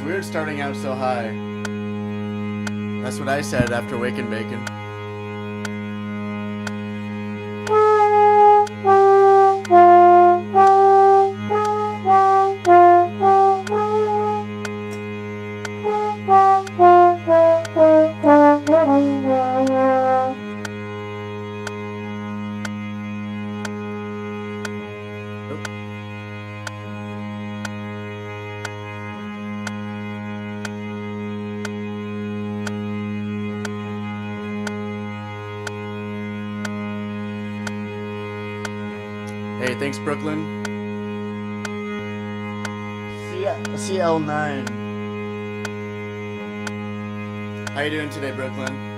weird starting out so high. That's what I said after Wake and Bacon. Hey, thanks, Brooklyn. CL9. How you doing today, Brooklyn?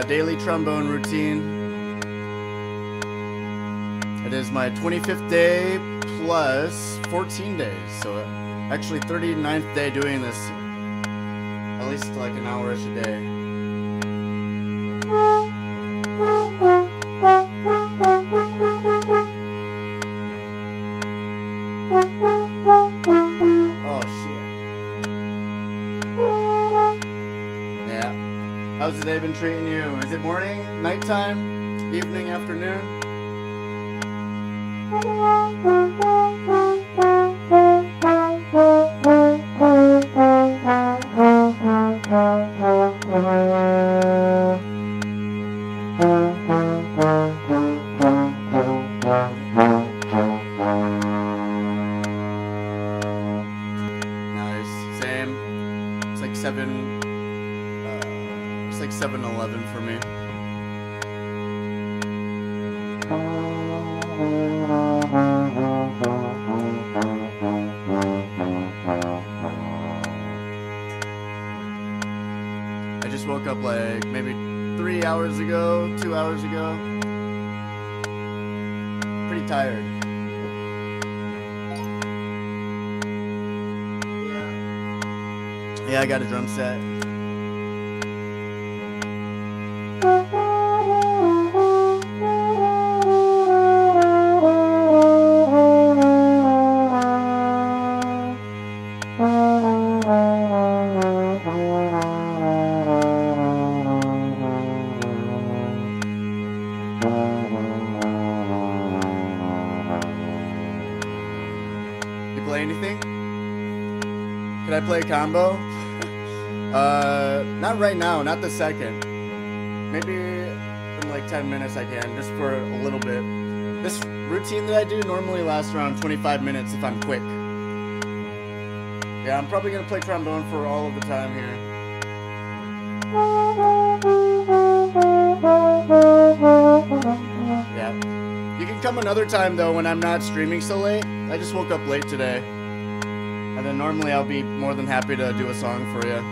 Daily trombone routine. It is my 25th day plus 14 days, so actually 39th day doing this, at least like an hour-ish a day. Oh shit. Yeah. How's the day been treating you? Is it morning, nighttime, evening, afternoon? Nice. Same. It's like 7:11 for me. I just woke up like maybe 3 hours ago, 2 hours ago. Pretty tired. Yeah, I got a drum set. Could I play a combo? Not right now, not the second. Maybe in like 10 minutes I can, just for a little bit. This routine that I do normally lasts around 25 minutes if I'm quick. Yeah, I'm probably gonna play trombone for all of the time here. Yeah. You can come another time though when I'm not streaming so late. I just woke up late today. And then normally I'll be more than happy to do a song for you.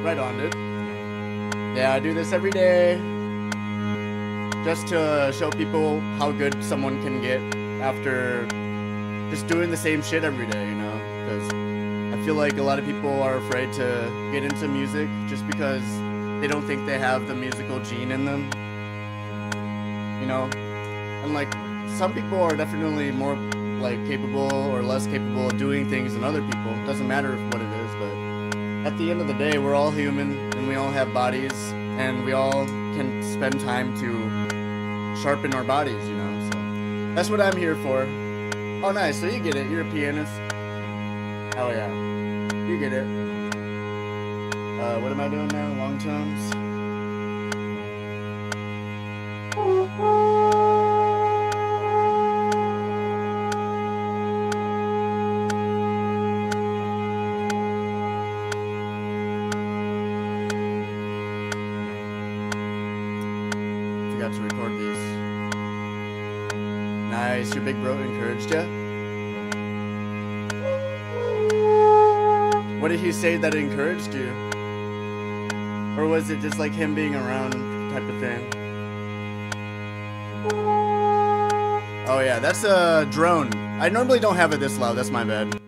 Right on, dude. Yeah, I do this every day just to show people how good someone can get after just doing the same shit every day, you know? Because I feel like a lot of people are afraid to get into music just because they don't think they have the musical gene in them, you know? And like, some people are definitely more like capable or less capable of doing things than other people. It doesn't matter what it is, but at the end of the day, we're all human and we all have bodies and we all can spend time to sharpen our bodies, you know? So that's what I'm here for. Oh, nice. So you get it. You're a pianist. Oh yeah, you get it. What am I doing now? Long tones. Forgot to record these. Nice. Your big bro encouraged you? What did he say that encouraged you? Or was it just like him being around type of thing? Oh yeah, that's a drone. I normally don't have it this loud, that's my bad.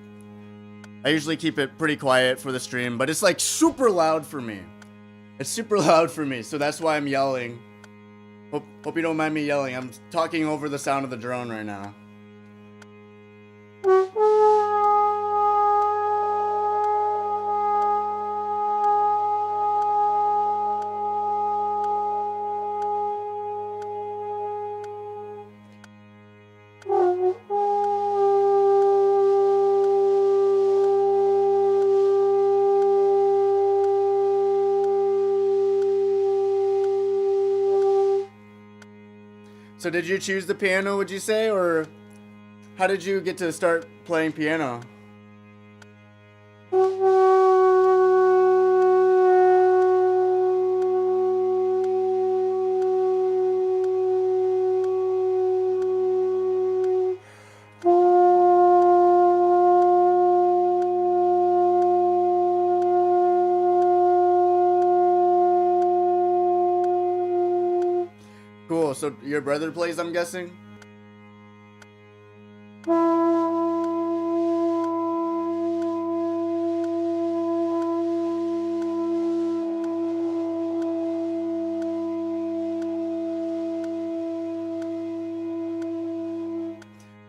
I usually keep it pretty quiet for the stream, but it's like super loud for me. It's super loud for me, so that's why I'm yelling. Hope you don't mind me yelling. I'm talking over the sound of the drone right now. So did you choose the piano, would you say, or how did you get to start playing piano? Cool, so your brother plays, I'm guessing?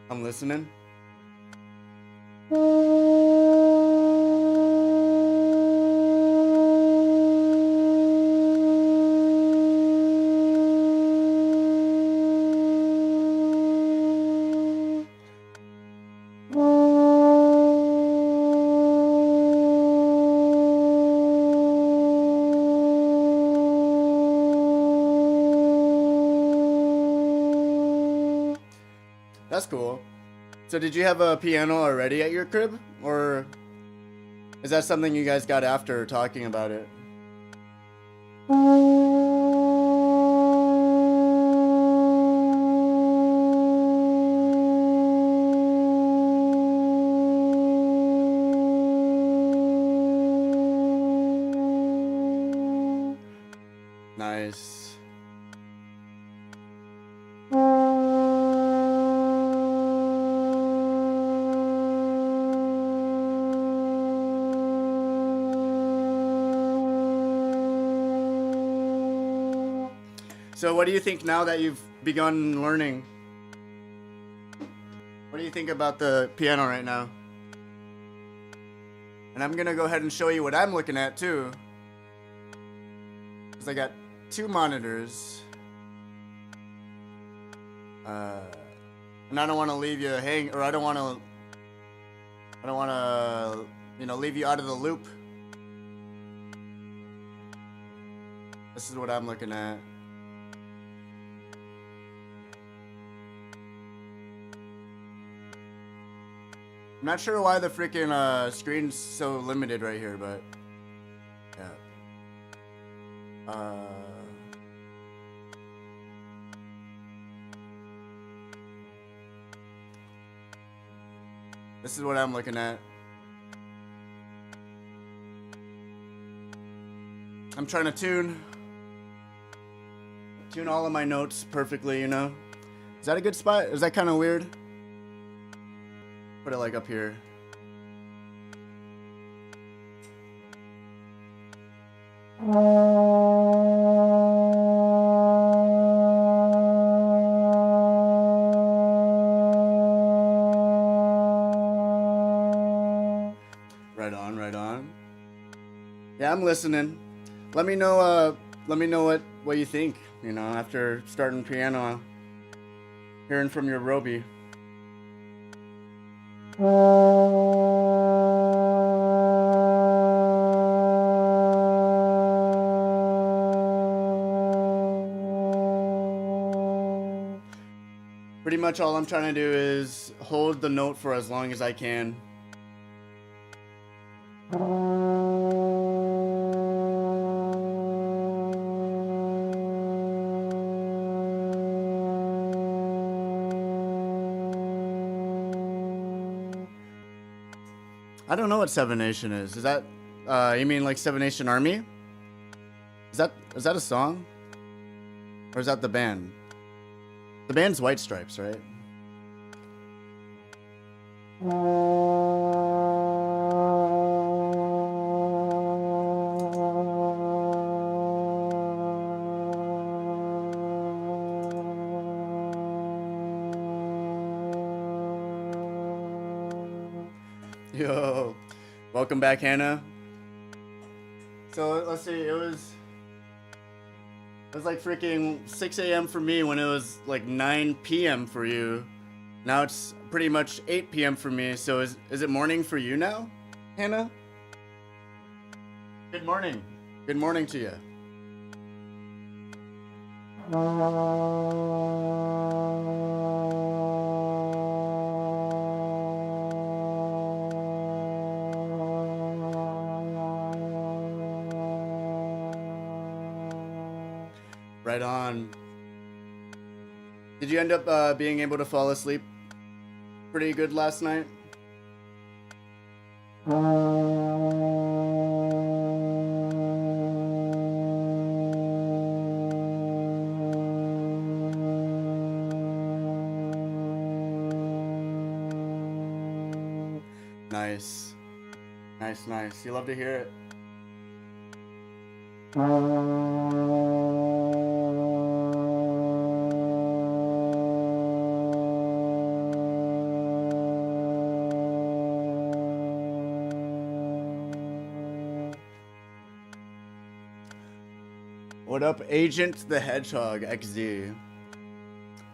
I'm listening. That's cool. So did you have a piano already at your crib? Or is that something you guys got after talking about it? Nice. So what do you think now that you've begun learning? What do you think about the piano right now? And I'm gonna go ahead and show you what I'm looking at too. Because I got two monitors. And I don't want to leave you hang, or I don't want to, you know, leave you out of the loop. This is what I'm looking at. I'm not sure why the freaking screen's so limited right here, but yeah. This is what I'm looking at. I'm trying to tune all of my notes perfectly, you know? Is that a good spot? Is that kind of weird? Put it like up here. Right on, right on. Yeah, I'm listening. Let me know what you think, you know, after starting piano, hearing from your Roby. Pretty much all I'm trying to do is hold the note for as long as I can. I don't know what Seven Nation is. Is that, you mean like Seven Nation Army? Is that a song? Or is that the band? The band's White Stripes, right? Yo, welcome back, Hannah. So let's see, it was like freaking 6 a.m. for me when it was like 9 p.m. for you. Now it's pretty much 8 p.m. for me. So is it morning for you now, Hannah? Good morning. Good morning to you. Right on. Did you end up being able to fall asleep pretty good last night? Nice. Nice, nice. You love to hear it. What up, Agent the Hedgehog XZ?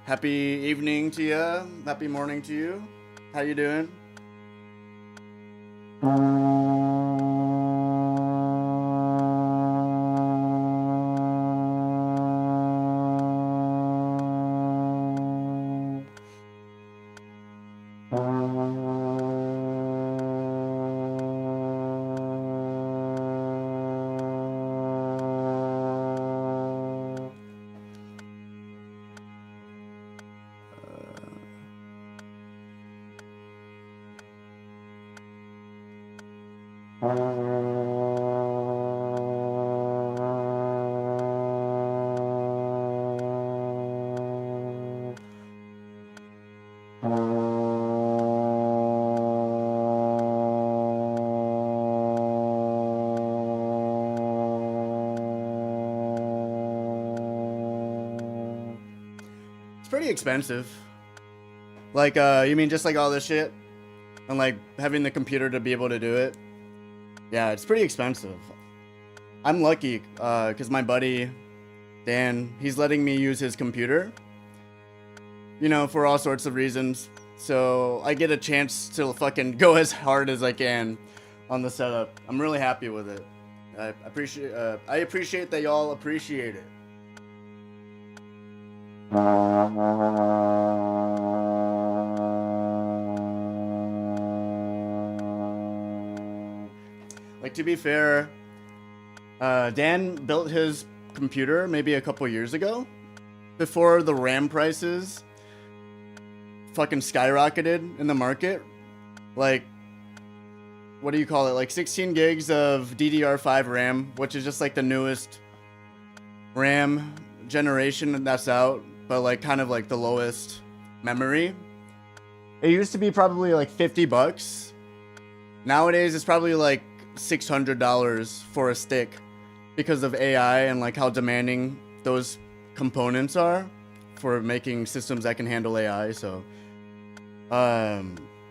Happy evening to you. Happy morning to you. How you doing? Pretty expensive. Like, you mean just like all this shit? And like having the computer to be able to do it? Yeah, it's pretty expensive. I'm lucky, cause my buddy, Dan, he's letting me use his computer. You know, for all sorts of reasons. So I get a chance to fucking go as hard as I can on the setup. I'm really happy with it. I appreciate that y'all appreciate it. Like, to be fair, Dan built his computer maybe a couple years ago, before the RAM prices fucking skyrocketed in the market. Like, what do you call it? Like 16 gigs of DDR5 RAM, which is just like the newest RAM generation that's out, but like kind of like the lowest memory. It used to be probably like $50. Nowadays it's probably like $600 for a stick because of AI and like how demanding those components are for making systems that can handle AI. So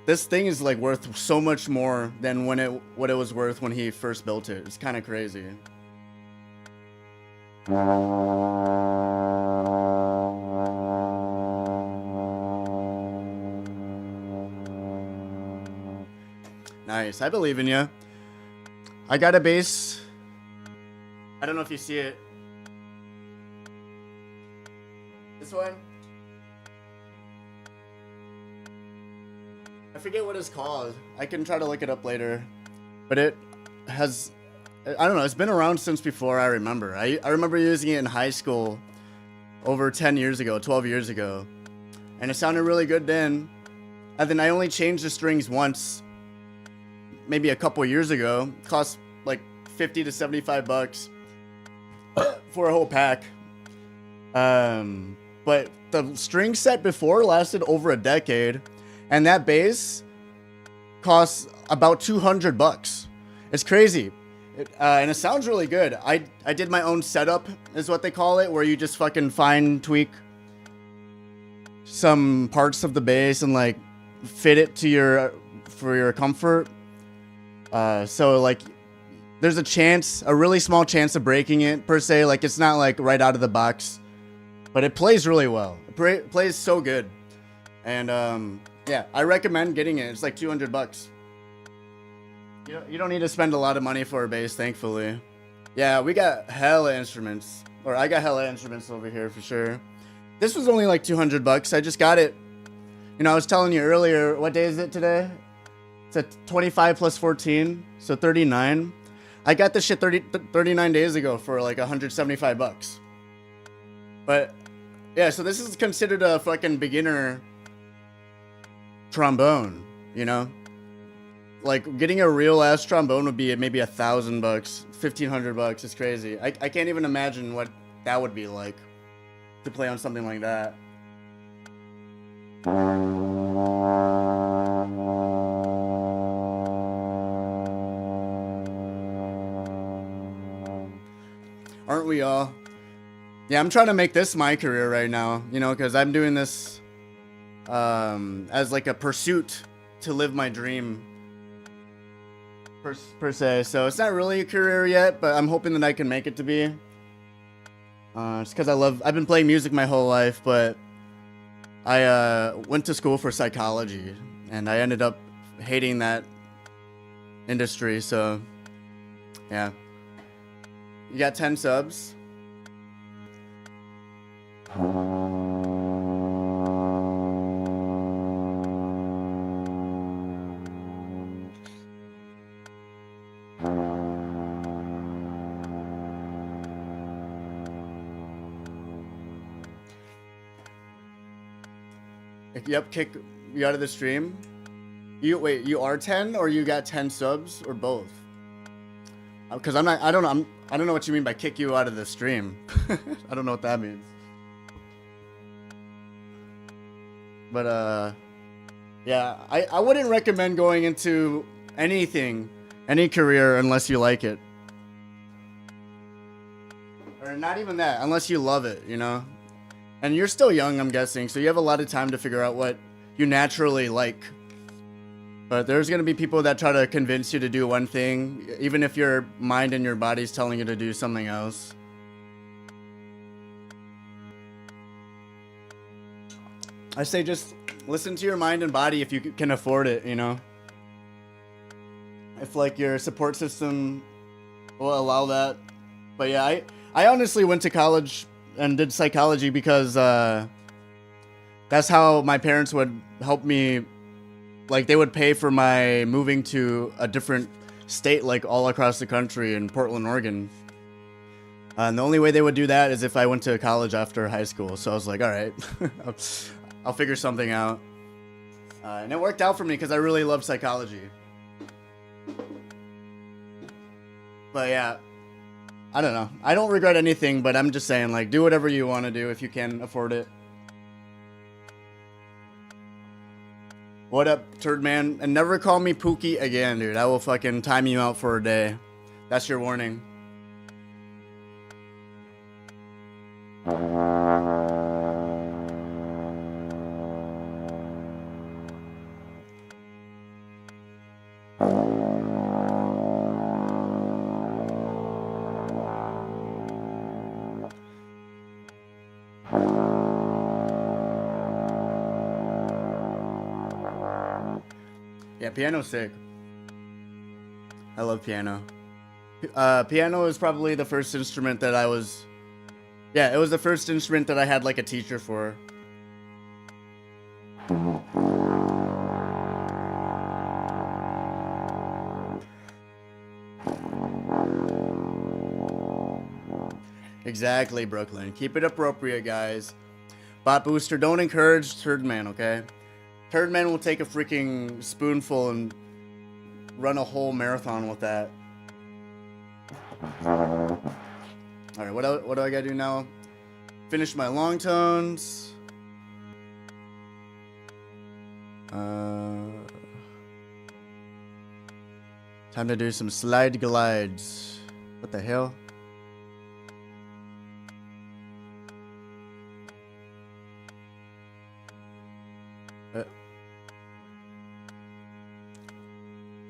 this thing is like worth so much more than what it was worth when he first built it. It's kind of crazy. Nice. I believe in you. I got a bass. I don't know if you see it. This one? I forget what it's called. I can try to look it up later. But it has... I don't know. It's been around since before I remember. I remember using it in high school over 10 years ago, 12 years ago. And it sounded really good then. And then I only changed the strings once. Maybe a couple years ago. It cost like 50 to 75 bucks for a whole pack. But the string set before lasted over a decade, and that bass costs about 200 bucks. It's crazy. And it sounds really good. I did my own setup, is what they call it, where you just fucking fine tweak some parts of the bass and like fit it to for your comfort. So like there's a really small chance of breaking it per se. Like it's not like right out of the box, but it plays really well. It plays so good. And yeah, I recommend getting it. It's like 200 bucks. You don't need to spend a lot of money for a bass, thankfully. Yeah, we got hella instruments. Or I got hella instruments over here for sure. This was only like 200 bucks. I just got it. You know, I was telling you earlier, what day is it today? It's at 25 plus 14, so 39. I got this shit 39 days ago for like 175 bucks. But yeah, so this is considered a fucking beginner trombone, you know? Like getting a real ass trombone would be maybe $1,000 bucks, 1,500 bucks. It's crazy. I can't even imagine what that would be like to play on something like that. Aren't we all? Yeah, I'm trying to make this my career right now, you know, because I'm doing this as like a pursuit to live my dream per se. So it's not really a career yet, but I'm hoping that I can make it to be. It's because I've been playing music my whole life, but I went to school for psychology and I ended up hating that industry. So yeah. You got 10 subs. Yep, kick you out of the stream. You are 10 or you got 10 subs or both? Because I don't know what you mean by kick you out of the stream. I don't know what that means. But yeah, I wouldn't recommend going into any career unless you like it. Or not even that, unless you love it, you know? And you're still young, I'm guessing, so you have a lot of time to figure out what you naturally like. But there's going to be people that try to convince you to do one thing, even if your mind and your body's telling you to do something else. I say just listen to your mind and body if you can afford it, you know? If, like, your support system will allow that. But yeah, I honestly went to college and did psychology because that's how my parents would help me. Like, they would pay for my moving to a different state, like, all across the country in Portland, Oregon. And the only way they would do that is if I went to college after high school. So I was like, all right, I'll figure something out. And it worked out for me because I really love psychology. But yeah, I don't know. I don't regret anything, but I'm just saying, like, do whatever you want to do if you can afford it. What up, turd man? And never call me Pookie again, dude. I will fucking time you out for a day. That's your warning. Yeah, piano's sick. I love piano. Piano is probably the first instrument that I was... Yeah, it was the first instrument that I had like a teacher for. Exactly, Brooklyn. Keep it appropriate, guys. Bot Booster, don't encourage Turd Man, okay? Turd Man will take a freaking spoonful and run a whole marathon with that. Alright, what do I gotta do now? Finish my long tones. Time to do some slide glides. What the hell?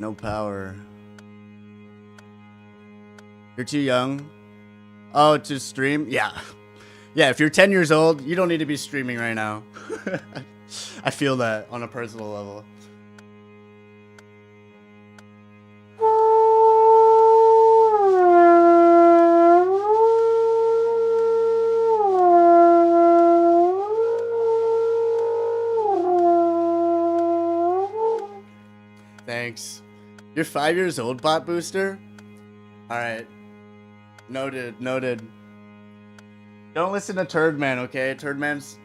No power. You're too young. Oh, to stream? Yeah. Yeah, if you're 10 years old, you don't need to be streaming right now. I feel that on a personal level. Thanks. You're 5 years old, Bot Booster? Alright. Noted, noted. Don't listen to Turd Man, okay? Turd Man's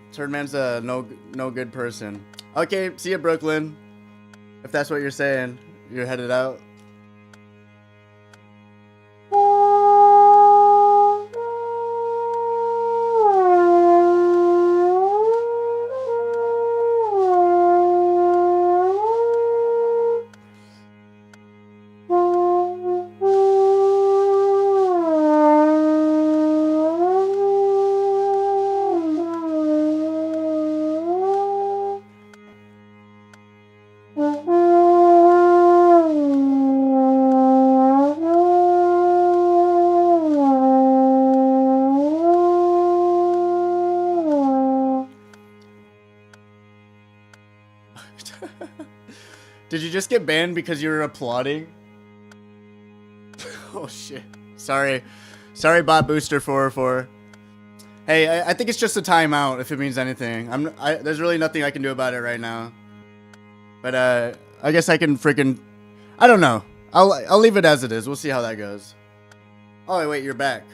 a no good person. Okay, see ya, Brooklyn. If that's what you're saying. You're headed out. Did you just get banned because you were applauding? Oh shit. Sorry. Sorry, Bot Booster 404. Hey, I think it's just a timeout if it means anything. There's really nothing I can do about it right now. But I guess I can freaking... I don't know. I'll leave it as it is. We'll see how that goes. Oh, wait, you're back.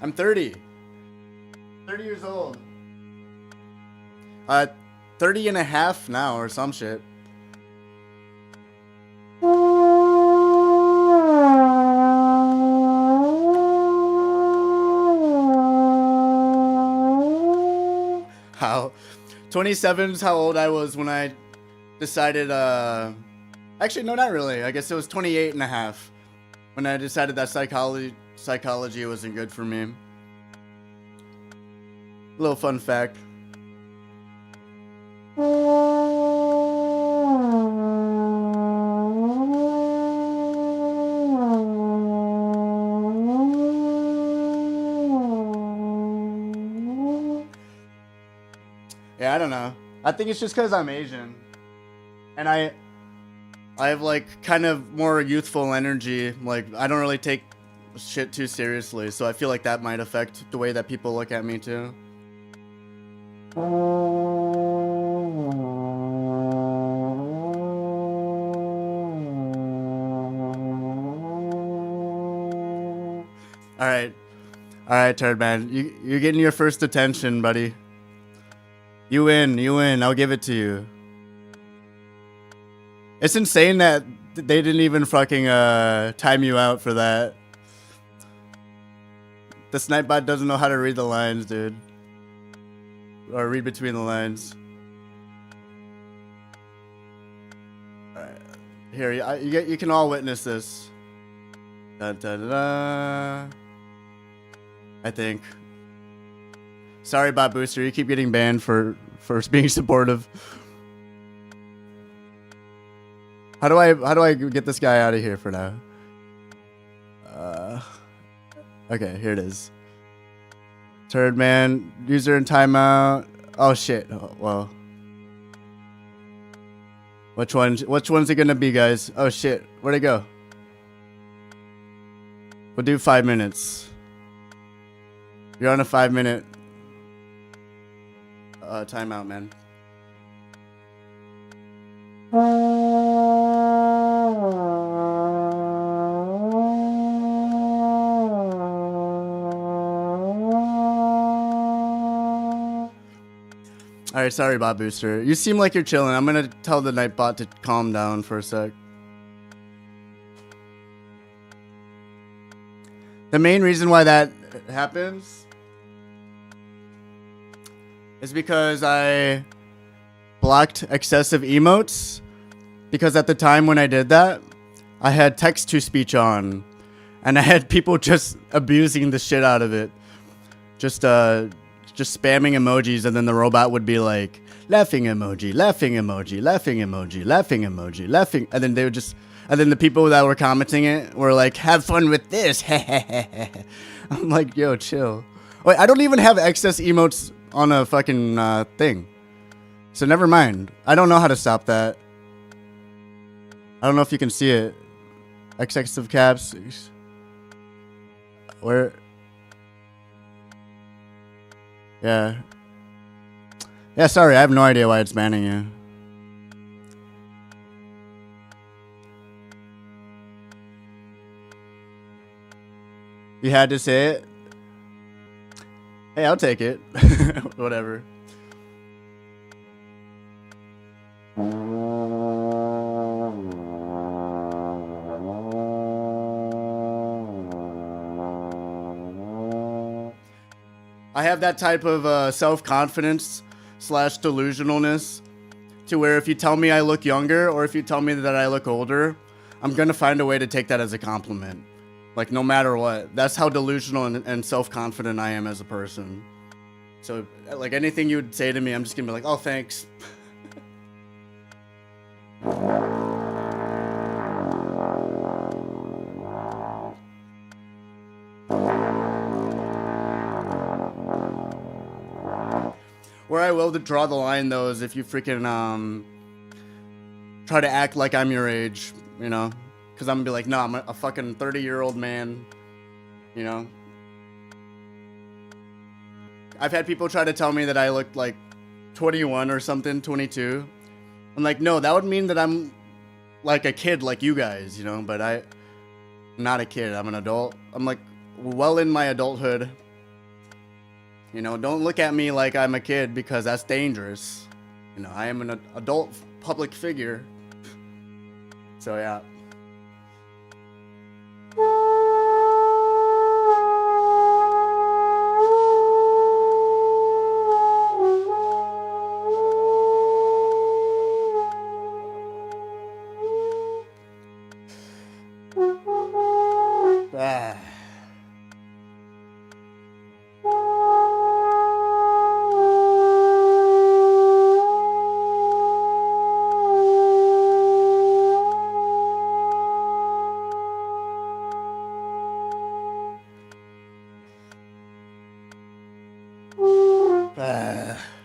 I'm 30. 30 years old. 30 and a half now or some shit. How? 27's how old I was when I decided, actually, no, not really. I guess it was 28 and a half when I decided that psychology wasn't good for me. Little fun fact. Yeah, I don't know. I think it's just because I'm Asian. And I have like kind of more youthful energy. Like I don't really take shit too seriously, so I feel like that might affect the way that people look at me too. Alright, Turd Man. You're getting your first attention, buddy. You win. I'll give it to you. It's insane that they didn't even fucking time you out for that. The Snipebot doesn't know how to read the lines, dude. Or read between the lines. Alright. Here, you can all witness this. Da, da, da, da. I think. Sorry, Bot Booster. You keep getting banned for being supportive. How do I get this guy out of here for now? Okay, here it is. Turd man, user in timeout. Oh shit. Oh, well. Which one's it gonna be, guys? Oh shit. Where'd it go? We'll do 5 minutes. You're on a 5-minute timeout, man. Alright, sorry, Bot Booster. You seem like you're chilling. I'm gonna tell the Nightbot to calm down for a sec. The main reason why that happens is because I blocked excessive emotes. Because at the time when I did that, I had text-to-speech on. And I had people just abusing the shit out of it. Just spamming emojis, and then the robot would be like, laughing emoji, laughing emoji, laughing emoji, laughing emoji, laughing, and then they would just, and then the people that were commenting it were like, have fun with this. I'm like, yo, chill. Wait, I don't even have excess emotes on a fucking thing. So never mind. I don't know how to stop that. I don't know if you can see it. Excessive caps. Where? Yeah. Yeah, sorry, I have no idea why it's banning you. You had to say it? Hey, I'll take it. Whatever. I have that type of self-confidence slash delusionalness to where if you tell me I look younger or if you tell me that I look older, I'm going to find a way to take that as a compliment. Like, no matter what. That's how delusional and self-confident I am as a person. So, like, anything you would say to me, I'm just going to be like, oh, thanks. Where I will draw the line, though, is if you freaking try to act like I'm your age, you know? Because I'm going to be like, no, I'm a fucking 30-year-old man, you know? I've had people try to tell me that I look like 21 or something, 22. I'm like, no, that would mean that I'm like a kid like you guys, you know? But I'm not a kid. I'm an adult. I'm like well in my adulthood. You know, don't look at me like I'm a kid because that's dangerous. You know, I am an adult public figure. So, yeah.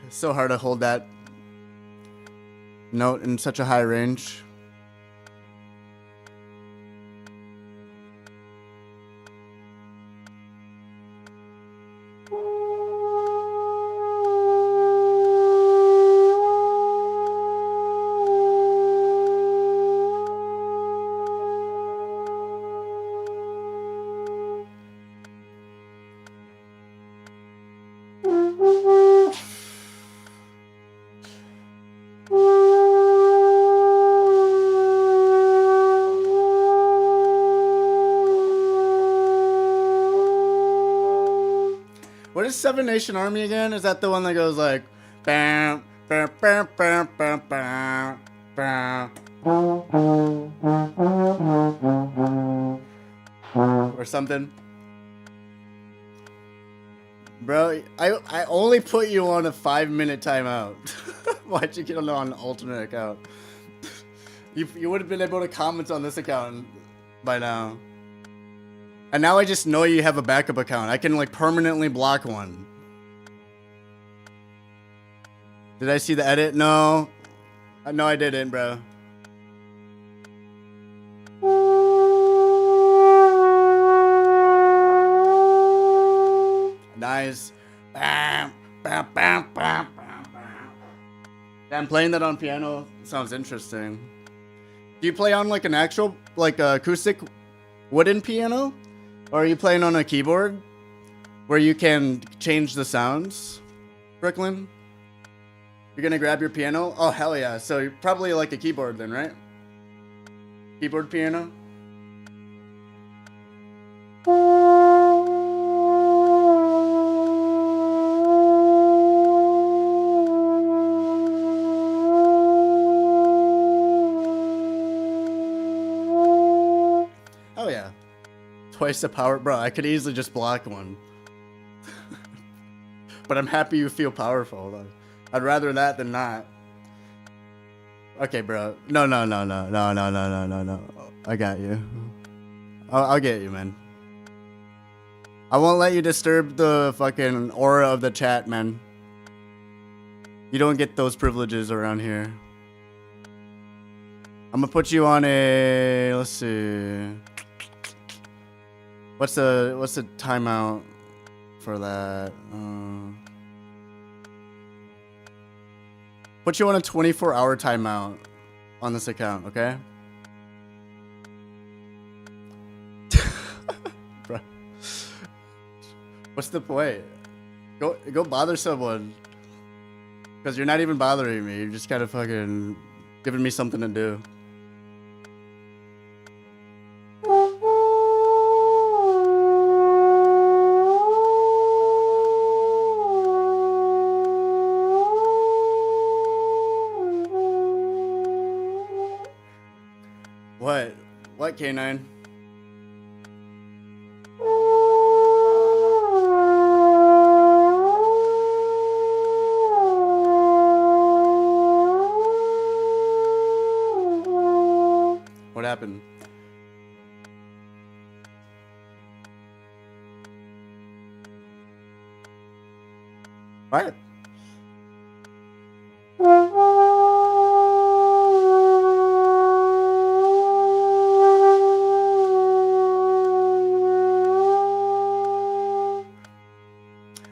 It's so hard to hold that note in such a high range. What is Seven Nation Army again? Is that the one that goes like bam, bam, bam, bam, bam, bam, bam, or something? Bro, I only put you on a 5-minute timeout. Why'd you get on an alternate account? You would have been able to comment on this account by now. And now I just know you have a backup account. I can like permanently block one. Did I see the edit? No. No, I didn't, bro. Nice. Bam, bam, bam, bam, bam, bam. Yeah, I'm playing that on piano. Sounds interesting. Do you play on like an actual, like acoustic wooden piano? Or are you playing on a keyboard where you can change the sounds, Brooklyn? You're gonna grab your piano? Oh, hell yeah. So you're probably like a keyboard then, right? Keyboard piano? Oh yeah. Twice the power. Bro, I could easily just block one. But I'm happy you feel powerful though. I'd rather that than not. Okay, bro. No. I got you. I'll get you, man. I won't let you disturb the fucking aura of the chat, man. You don't get those privileges around here. I'm gonna put you on a, let's see. What's the timeout for that? Put you on a 24-hour timeout on this account, okay? Bro. What's the point? Go bother someone. Because you're not even bothering me. You're just kind of fucking giving me something to do. What, K9? What happened? What?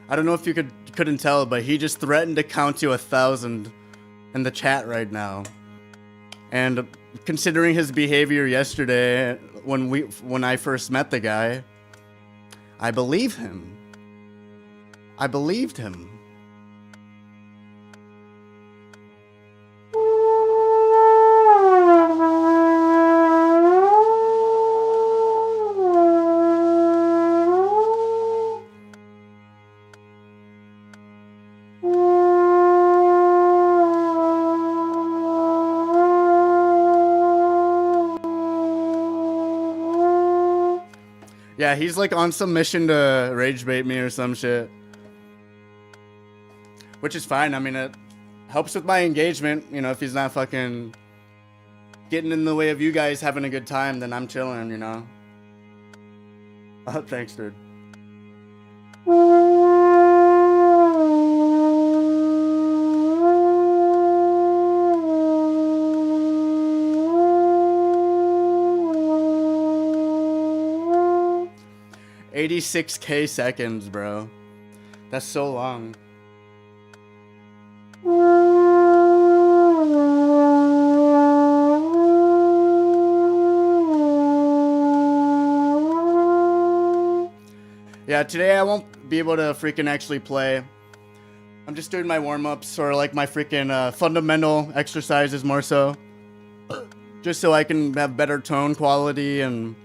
I don't know if you couldn't tell, but he just threatened to count to 1,000 in the chat right now. And considering his behavior yesterday when I first met the guy, I believe him. I believed him. Yeah, he's like on some mission to rage bait me or some shit. Which is fine. I mean, it helps with my engagement. You know, if he's not fucking getting in the way of you guys having a good time, then I'm chilling, you know? Oh, thanks, dude. $86K seconds, bro. That's so long. Yeah, today I won't be able to freaking actually play. I'm just doing my warm-ups or like my freaking fundamental exercises more so. Just so I can have better tone quality and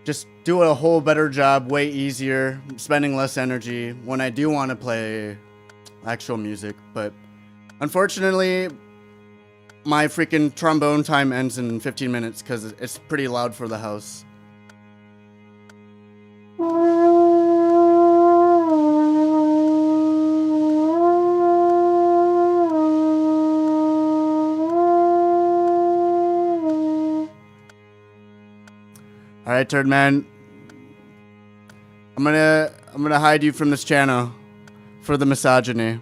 just do a whole better job, way easier, spending less energy when I do want to play actual music. But unfortunately, my freaking trombone time ends in 15 minutes because it's pretty loud for the house. Alright, Turd Man. I'm gonna hide you from this channel for the misogyny.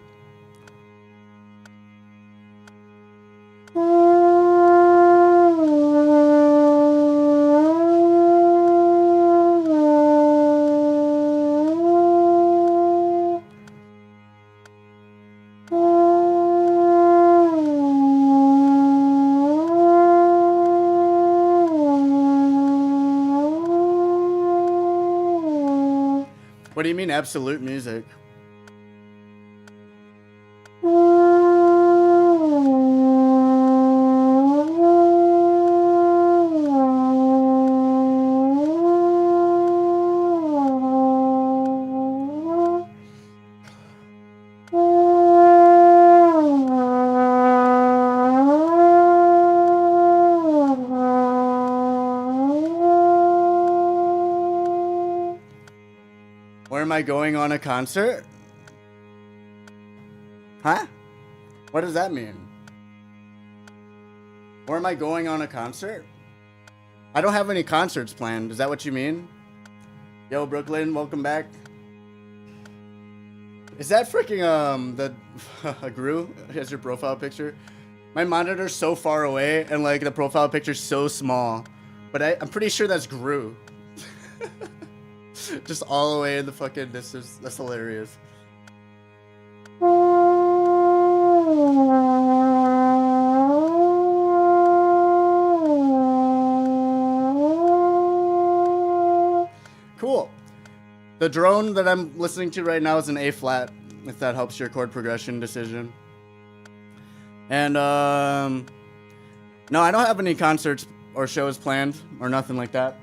What do you mean absolute music? Where am I going on a concert? Huh? What does that mean? Where am I going on a concert? I don't have any concerts planned. Is that what you mean? Yo, Brooklyn, welcome back. Is that freaking, the Gru as your profile picture? My monitor's so far away and like the profile picture's so small. But I'm pretty sure that's Gru. Just all the way in the fucking distance. That's hilarious. Cool. The drone that I'm listening to right now is an A flat, if that helps your chord progression decision. And no, I don't have any concerts or shows planned or nothing like that.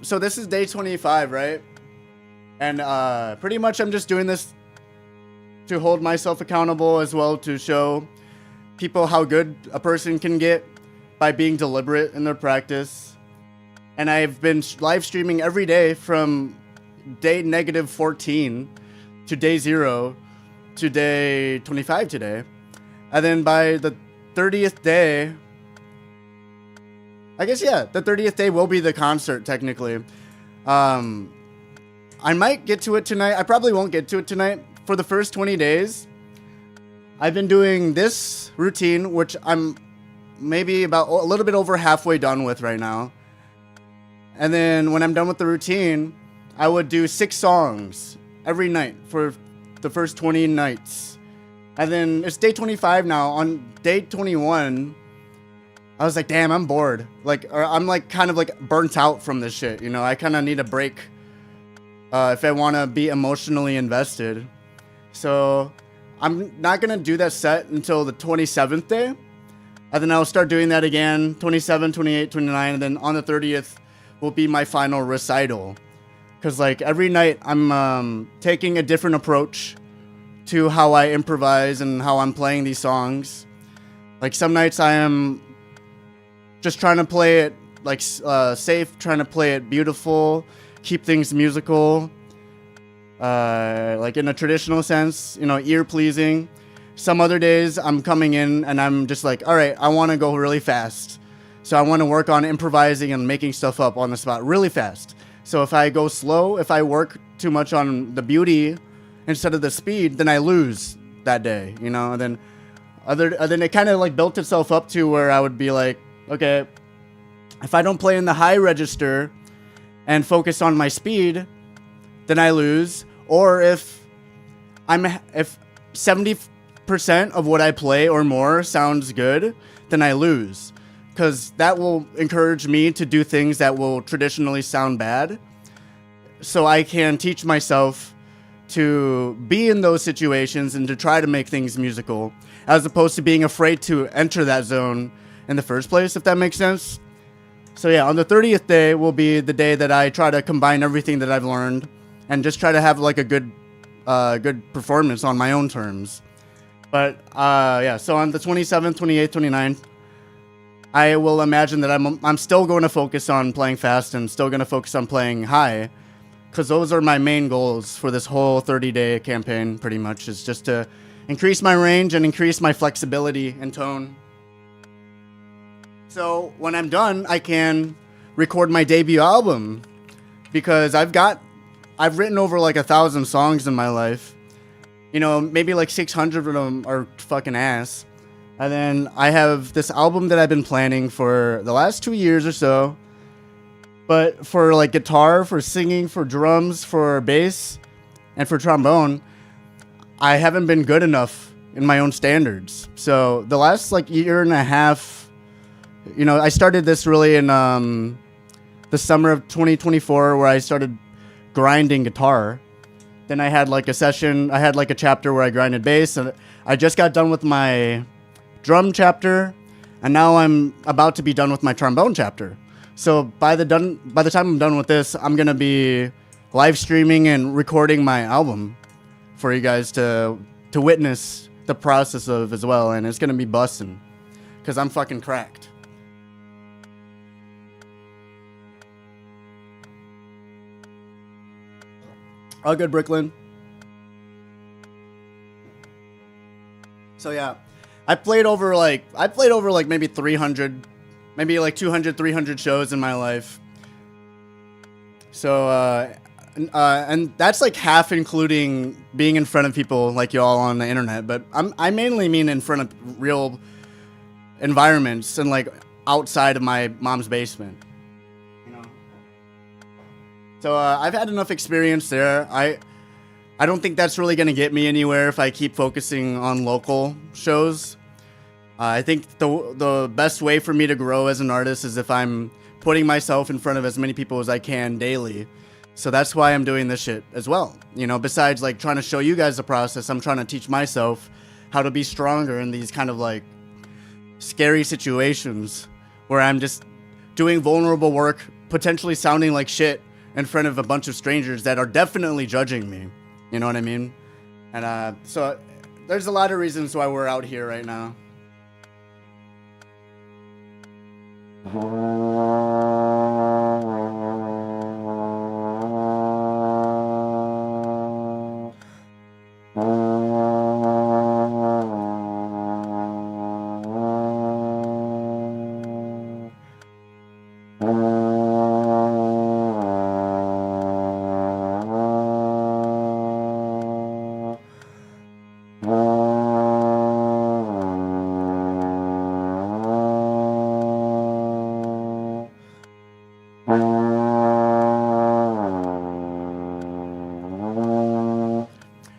So this is day 25, right? And pretty much I'm just doing this to hold myself accountable, as well to show people how good a person can get by being deliberate in their practice. And I've been live streaming every day from day -14 to day 0 to day 25 today. And then by the 30th day, I guess, yeah, the 30th day will be the concert, technically. I might get to it tonight. I probably won't get to it tonight. For the first 20 days, I've been doing this routine, which I'm maybe about a little bit over halfway done with right now. And then when I'm done with the routine, I would do 6 songs every night for the first 20 nights. And then it's day 25 now. On day 21... I was like, damn, I'm bored. Like, or I'm like kind of like burnt out from this shit. You know, I kind of need a break if I want to be emotionally invested. So I'm not going to do that set until the 27th day. And then I'll start doing that again, 27, 28, 29. And then on the 30th will be my final recital. Because like every night I'm taking a different approach to how I improvise and how I'm playing these songs. Like some nights I am just trying to play it like safe, trying to play it beautiful, keep things musical, like in a traditional sense, you know, ear pleasing. Some other days I'm coming in and I'm just like, all right, I want to go really fast. So I want to work on improvising and making stuff up on the spot really fast. So if I go slow, if I work too much on the beauty instead of the speed, then I lose that day, you know. And then it kind of like built itself up to where I would be like, okay, if I don't play in the high register and focus on my speed, then I lose. Or if 70% of what I play or more sounds good, then I lose. Because that will encourage me to do things that will traditionally sound bad. So I can teach myself to be in those situations and to try to make things musical, as opposed to being afraid to enter that zone in the first place, if that makes sense. So yeah, on the 30th day will be the day that I try to combine everything that I've learned and just try to have like a good performance on my own terms. But yeah, so on the 27th, 28th, 29th, I will imagine that I'm still going to focus on playing fast and still going to focus on playing high, because those are my main goals for this whole 30-day campaign, pretty much, is just to increase my range and increase my flexibility and tone. So when I'm done, I can record my debut album, because I've written over like 1,000 songs in my life. You know, maybe like 600 of them are fucking ass. And then I have this album that I've been planning for the last 2 years or so. But for like guitar, for singing, for drums, for bass, and for trombone, I haven't been good enough in my own standards. So the last like year and a half, you know, I started this really in the summer of 2024 where I started grinding guitar. Then I had like a session, I had like a chapter where I grinded bass, and I just got done with my drum chapter, and now I'm about to be done with my trombone chapter. So by the time I'm done with this, I'm gonna be live streaming and recording my album for you guys to witness the process of as well, and it's gonna be bussin', cause I'm fucking cracked. All good, Brooklyn. So yeah, I played over like maybe 300, maybe like 200, 300 shows in my life. So and that's like half including being in front of people like y'all on the internet. But I mainly mean in front of real environments and like outside of my mom's basement. You know. So I've had enough experience there. I don't think that's really gonna get me anywhere if I keep focusing on local shows. I think the best way for me to grow as an artist is if I'm putting myself in front of as many people as I can daily. So that's why I'm doing this shit as well. You know, besides like trying to show you guys the process, I'm trying to teach myself how to be stronger in these kind of like scary situations where I'm just doing vulnerable work, potentially sounding like shit in front of a bunch of strangers that are definitely judging me. You know what I mean? And so there's a lot of reasons why we're out here right now.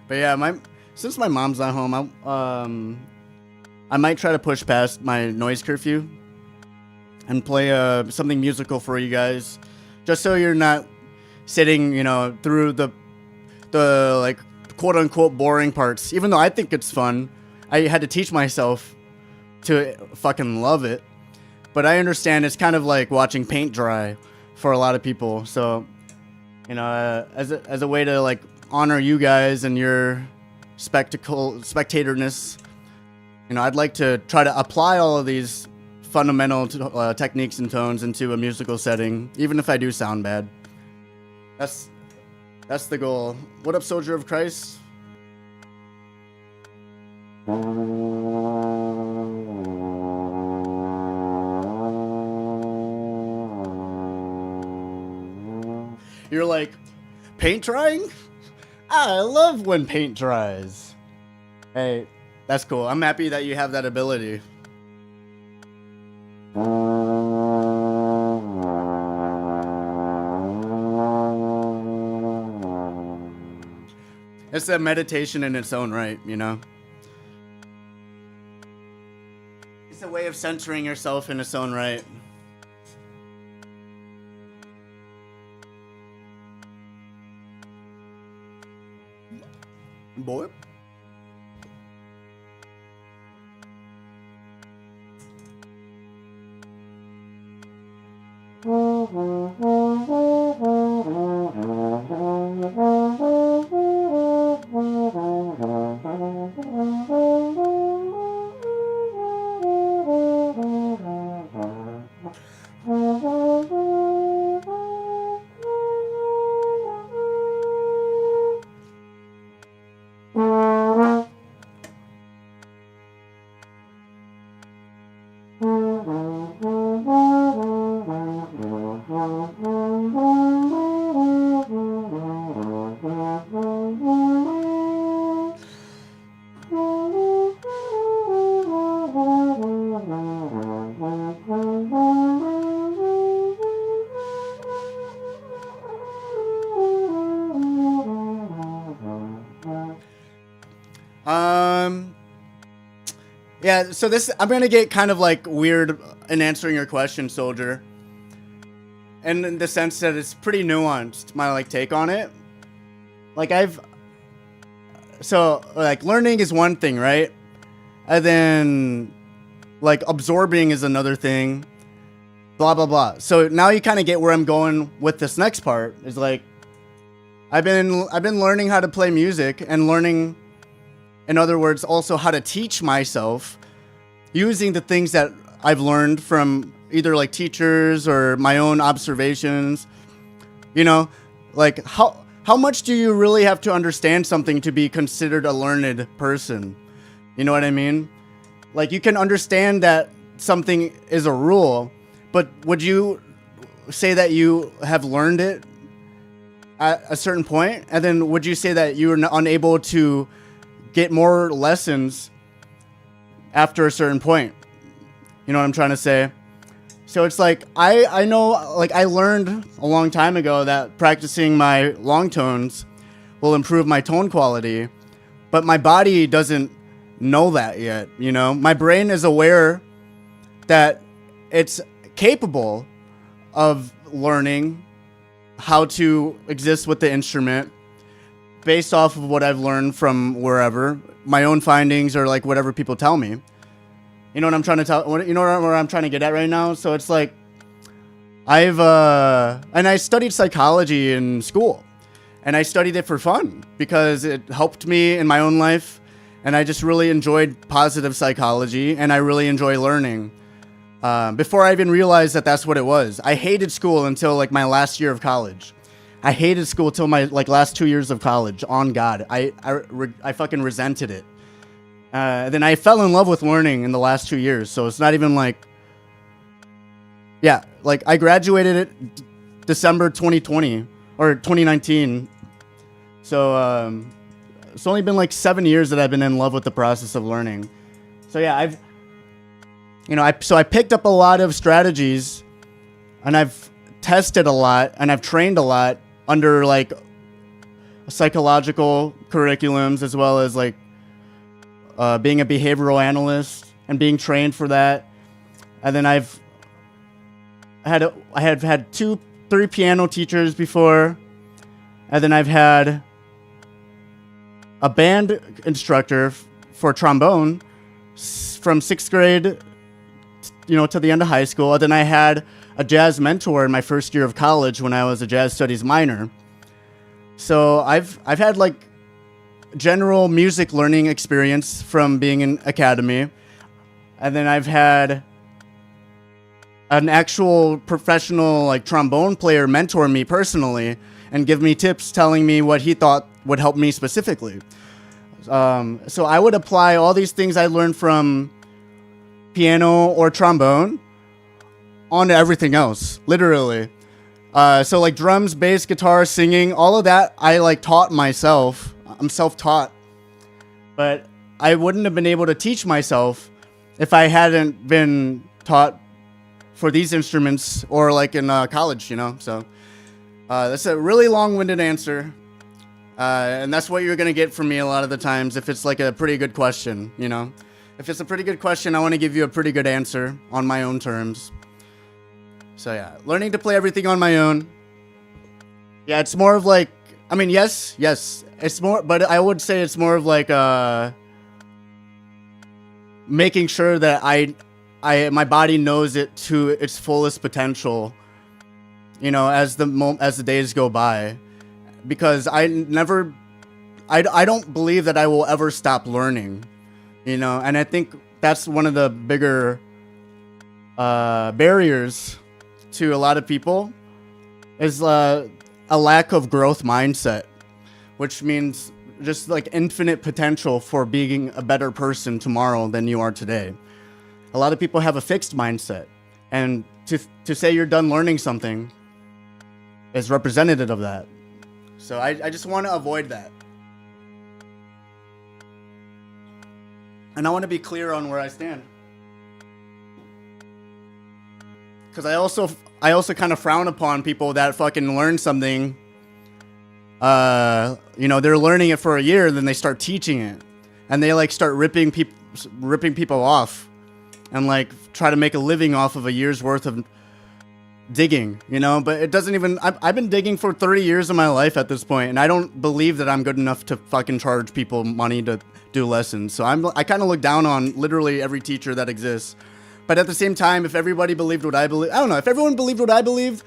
But yeah, since my mom's not home, I might try to push past my noise curfew and play something musical for you guys, just so you're not sitting, you know, through the like quote unquote boring parts. Even though I think it's fun, I had to teach myself to fucking love it. But I understand it's kind of like watching paint dry for a lot of people. So, you know, as a way to like honor you guys and your spectatorness, you know, I'd like to try to apply all of these fundamental techniques and tones into a musical setting, even if I do sound bad. That's the goal. What up, Soldier of Christ? You're like, paint drying? I love when paint dries. Hey, that's cool. I'm happy that you have that ability. It's a meditation in its own right, you know? It's a way of centering yourself in its own right. Boy. Yeah, so I'm gonna get kind of like weird in answering your question, Soldier. And in the sense that it's pretty nuanced, my like take on it. Like so like learning is one thing, right? And then like absorbing is another thing. Blah blah blah. So now you kind of get where I'm going with this next part. Is like I've been learning how to play music and learning, in other words, also how to teach myself using the things that I've learned from either like teachers or my own observations. You know, like how much do you really have to understand something to be considered a learned person? You know what I mean? Like you can understand that something is a rule, but would you say that you have learned it at a certain point? And then would you say that you're unable to get more lessons after a certain point? You know what I'm trying to say? So it's like, I know, like I learned a long time ago that practicing my long tones will improve my tone quality, but my body doesn't know that yet, you know? My brain is aware that it's capable of learning how to exist with the instrument based off of what I've learned from wherever, my own findings or like whatever people tell me. You know what I'm trying to tell? You know where I'm trying to get at right now? So it's like, and I studied psychology in school, and I studied it for fun because it helped me in my own life, and I just really enjoyed positive psychology, and I really enjoy learning. Before I even realized that that's what it was. I hated school until like my last year of college. I hated school till my like last 2 years of college. On God, I fucking resented it. Then I fell in love with learning in the last 2 years. So it's not even like, yeah, like I graduated it December 2020 or 2019. So it's only been like 7 years that I've been in love with the process of learning. So yeah, I picked up a lot of strategies, and I've tested a lot, and I've trained a lot under like psychological curriculums, as well as like being a behavioral analyst and being trained for that. And then I have had 2-3 piano teachers before, and then I've had a band instructor for trombone from 6th grade, to the end of high school. And then I had a jazz mentor in my first year of college when I was a jazz studies minor. So I've had like general music learning experience from being in academy. And then I've had an actual professional like trombone player mentor me personally and give me tips telling me what he thought would help me specifically. So I would apply all these things I learned from piano or trombone onto everything else, literally. So like drums, bass, guitar, singing, all of that I like taught myself. I'm self-taught, but I wouldn't have been able to teach myself if I hadn't been taught for these instruments or like in college, So that's a really long-winded answer. And that's what you're going to get from me a lot of the times if it's like a pretty good question, If it's a pretty good question, I want to give you a pretty good answer on my own terms. So yeah, learning to play everything on my own. Yeah, it's more of like, yes, it's more, but I would say it's more of like making sure that my body knows it to its fullest potential, as the days go by, because I don't believe that I will ever stop learning, and I think that's one of the bigger barriers to a lot of people is a lack of growth mindset, which means just like infinite potential for being a better person tomorrow than you are today. A lot of people have a fixed mindset, and to say you're done learning something is representative of that. So I just want to avoid that. And I want to be clear on where I stand. Because I also kind of frown upon people that fucking learn something. They're learning it for a year, then they start teaching it. and they like start ripping people off and like try to make a living off of a year's worth of digging, you know. But it doesn't even, I've been digging for 30 years of my life at this point, and I don't believe that I'm good enough to fucking charge people money to do lessons. So I kind of look down on literally every teacher that exists. But at the same time, if everybody believed what I believe, I don't know, if everyone believed what I believed,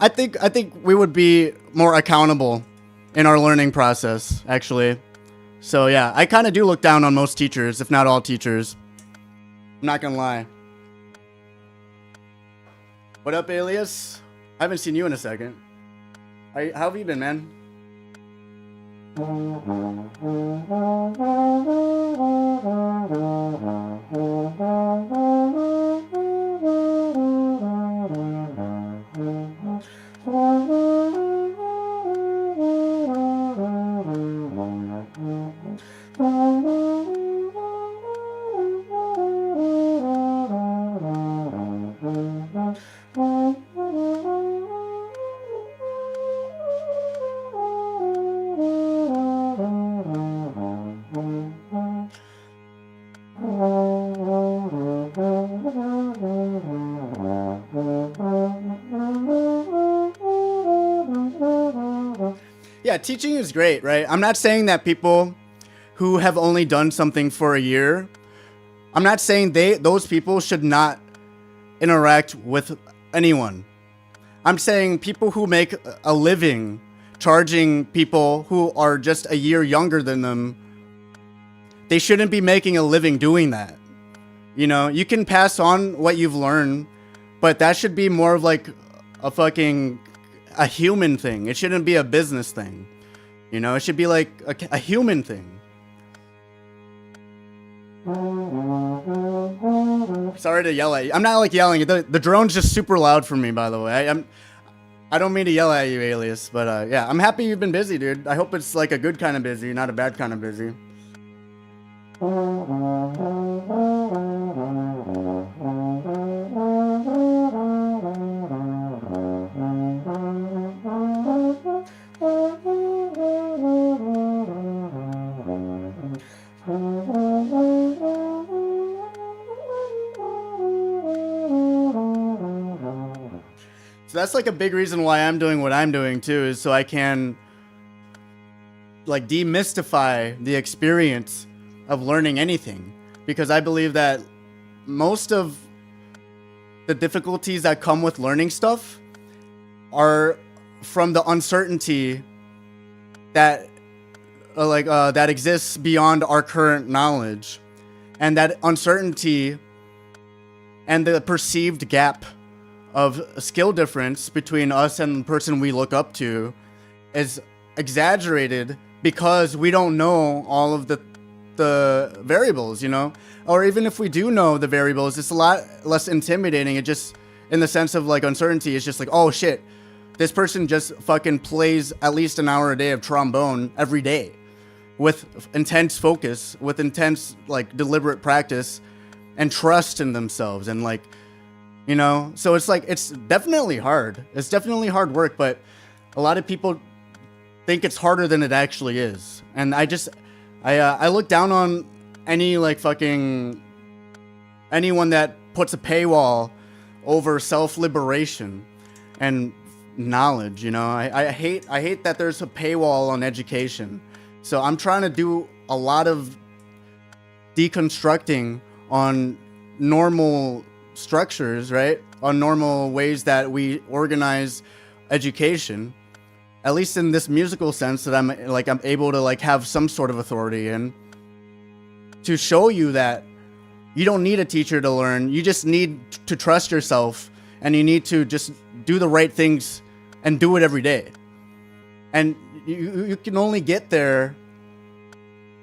I think we would be more accountable in our learning process, actually. So yeah, I kind of do look down on most teachers, if not all teachers. I'm not gonna lie. What up, Alias? I haven't seen you in a second. How have you been, man? Yeah, teaching is great, right? I'm not saying that people who have only done something for a year, I'm not saying those people should not interact with anyone. I'm saying people who make a living charging people who are just a year younger than them, they shouldn't be making a living doing that. You know, you can pass on what you've learned, but that should be more of like a human thing. It shouldn't be a business thing. You know, it should be like a human thing. Sorry to yell at you. I'm not like yelling. The drone's just super loud for me, by the way. I don't mean to yell at you, Alias, but yeah, I'm happy you've been busy, dude. I hope it's like a good kind of busy, not a bad kind of busy. So that's like a big reason why I'm doing what I'm doing too, is so I can like demystify the experience of learning anything, because I believe that most of the difficulties that come with learning stuff are from the uncertainty that that exists beyond our current knowledge, and that uncertainty and the perceived gap of skill difference between us and the person we look up to is exaggerated because we don't know all of the variables, you know? Or even if we do know the variables, it's a lot less intimidating. It just, in the sense of like uncertainty, it's just like, oh shit, this person just fucking plays at least an hour a day of trombone every day with intense focus, with intense like deliberate practice and trust in themselves, and like, you know? So it's like, it's definitely hard. It's definitely hard work, but a lot of people think it's harder than it actually is. And I look down on any like fucking anyone that puts a paywall over self-liberation and knowledge, you know? I hate that there's a paywall on education. So I'm trying to do a lot of deconstructing on normal structures, right? On normal ways that we organize education, at least in this musical sense, that I'm able to like have some sort of authority in, to show you that you don't need a teacher to learn. You just need to trust yourself, and you need to just do the right things and do it every day. And you can only get there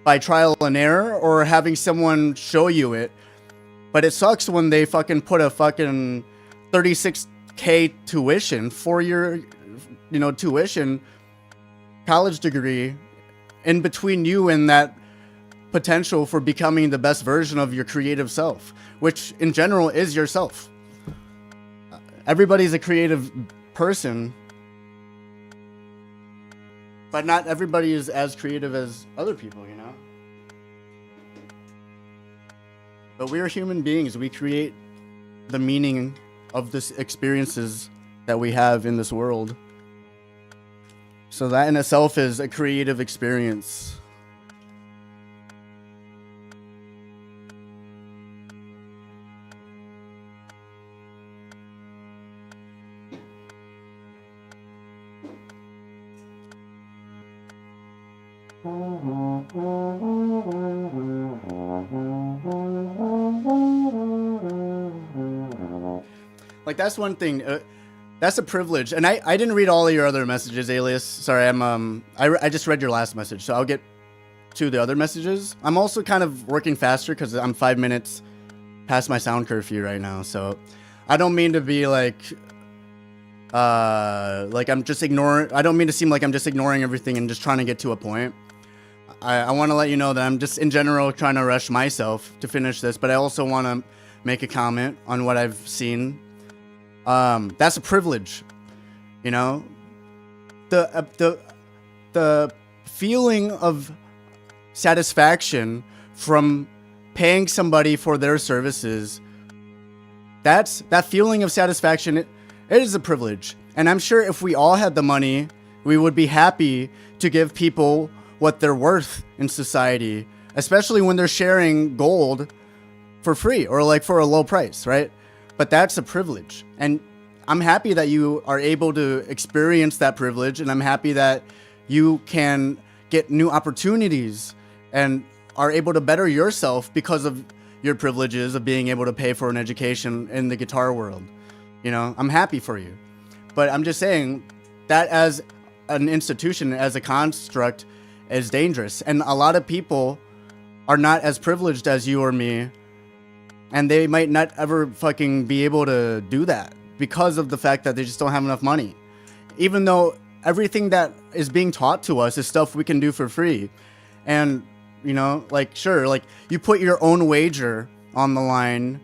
by trial and error or having someone show you it. But it sucks when they fucking put a fucking $36K tuition, 4-year, you know, tuition, college degree in between you and that potential for becoming the best version of your creative self, which in general is yourself. Everybody's a creative person, but not everybody is as creative as other people, you know? But we're human beings. We create the meaning of the experiences that we have in this world. So that in itself is a creative experience. Like, that's one thing. That's a privilege. And I didn't read all of your other messages, Alias. Sorry, I just read your last message, so I'll get to the other messages. I'm also kind of working faster because I'm 5 minutes past my sound curfew right now. So I don't mean to be like I'm just ignoring. I don't mean to seem like I'm just ignoring everything and just trying to get to a point. I want to let you know that I'm just in general trying to rush myself to finish this, but I also want to make a comment on what I've seen. That's a privilege, you know. The feeling of satisfaction from paying somebody for their services. That feeling of satisfaction. It is a privilege, and I'm sure if we all had the money, we would be happy to give people what they're worth in society, especially when they're sharing gold for free or like for a low price, right? But that's a privilege, and I'm happy that you are able to experience that privilege, and I'm happy that you can get new opportunities and are able to better yourself because of your privileges of being able to pay for an education in the guitar world. You know, I'm happy for you, but I'm just saying that as an institution, as a construct, is dangerous, and a lot of people are not as privileged as you or me, and they might not ever fucking be able to do that because of the fact that they just don't have enough money, even though everything that is being taught to us is stuff we can do for free. And you know, like, sure, like, you put your own wager on the line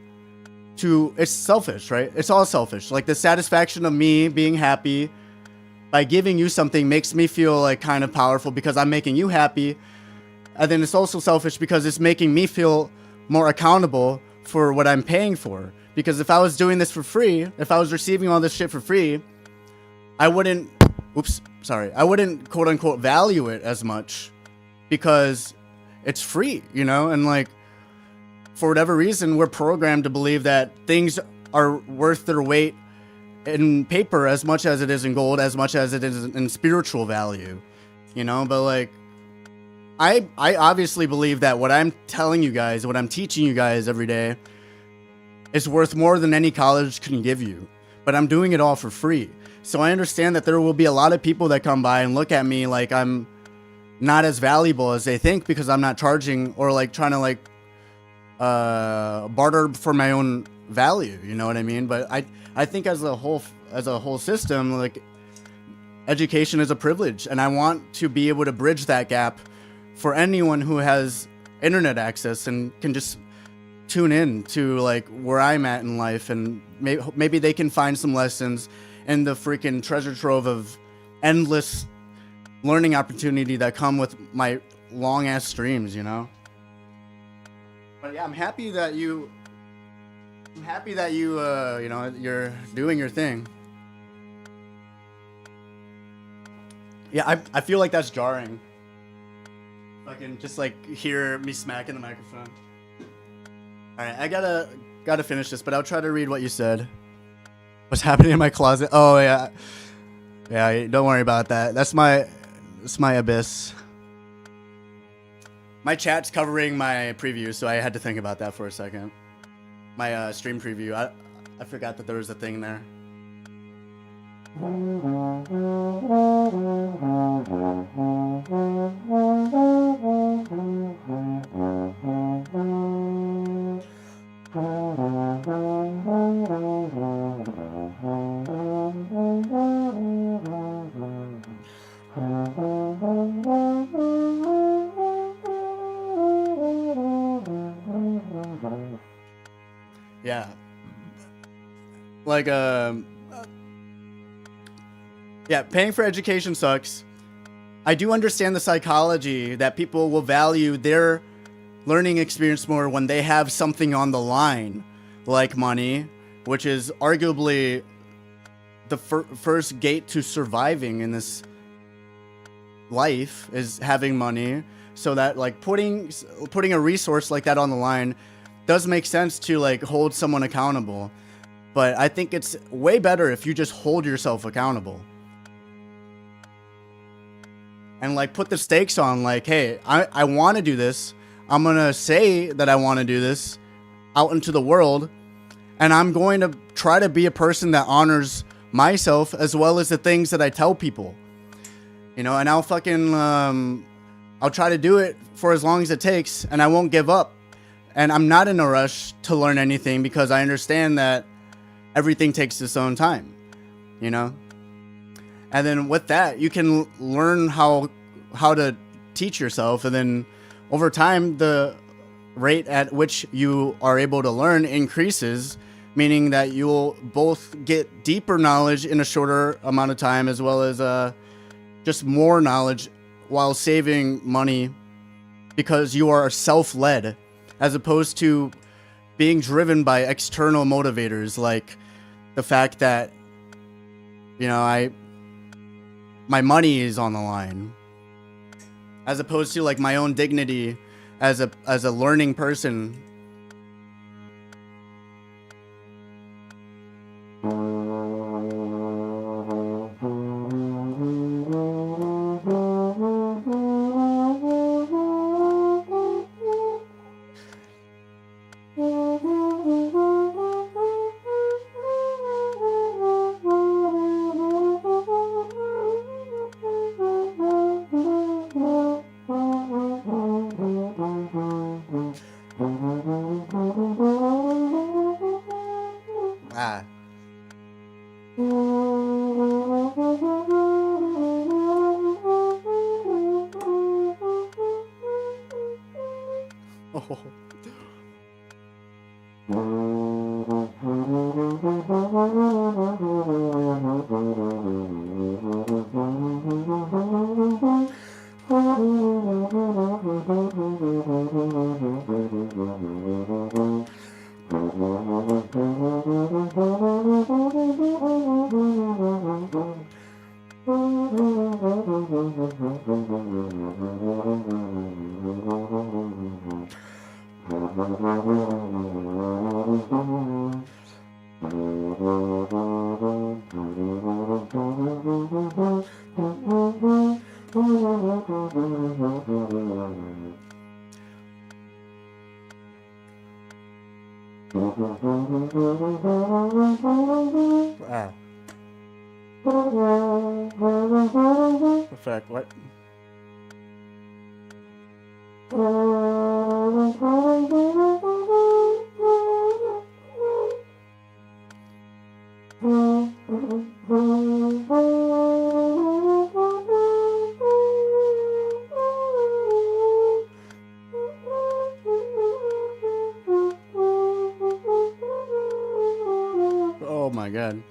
to, it's selfish, right? It's all selfish. Like, the satisfaction of me being happy by giving you something makes me feel like kind of powerful because I'm making you happy. And then it's also selfish because it's making me feel more accountable for what I'm paying for. Because if I was doing this for free, if I was receiving all this shit for free, I wouldn't quote unquote value it as much because it's free, you know? And like, for whatever reason, we're programmed to believe that things are worth their weight in paper as much as it is in gold, as much as it is in spiritual value, you know? But like, I obviously believe that what I'm telling you guys, what I'm teaching you guys every day is worth more than any college can give you, but I'm doing it all for free. So I understand that there will be a lot of people that come by and look at me like I'm not as valuable as they think because I'm not charging or like trying to like barter for my own value, you know what I mean? But I think as a whole system, like, education is a privilege, and I want to be able to bridge that gap for anyone who has internet access and can just tune in to like where I'm at in life, and maybe they can find some lessons in the freaking treasure trove of endless learning opportunity that come with my long ass streams, you know? But yeah, I'm happy that you you know, you're doing your thing. Yeah, I feel like that's jarring. I can just like hear me smacking the microphone. All right, I gotta finish this, but I'll try to read what you said. What's happening in my closet? Oh yeah, don't worry about that. That's my abyss. My chat's covering my preview, so I had to think about that for a second. My stream preview. I forgot that there was a thing there. Yeah. Like, yeah, paying for education sucks. I do understand the psychology that people will value their learning experience more when they have something on the line, like money, which is arguably the first gate to surviving in this life, is having money. So that like putting a resource like that on the line does make sense to like hold someone accountable. But I think it's way better if you just hold yourself accountable and like put the stakes on, like, hey, I want to do this. I'm going to say that I want to do this out into the world, and I'm going to try to be a person that honors myself as well as the things that I tell people, you know, and I'll fucking, I'll try to do it for as long as it takes, and I won't give up. And I'm not in a rush to learn anything because I understand that everything takes its own time, you know? And then with that, you can learn how to teach yourself. And then over time, the rate at which you are able to learn increases, meaning that you'll both get deeper knowledge in a shorter amount of time, as well as just more knowledge while saving money, because you are self-led as opposed to being driven by external motivators, like the fact that, you know, my money is on the line, as opposed to like my own dignity as a learning person. Perfect. What? Oh my God.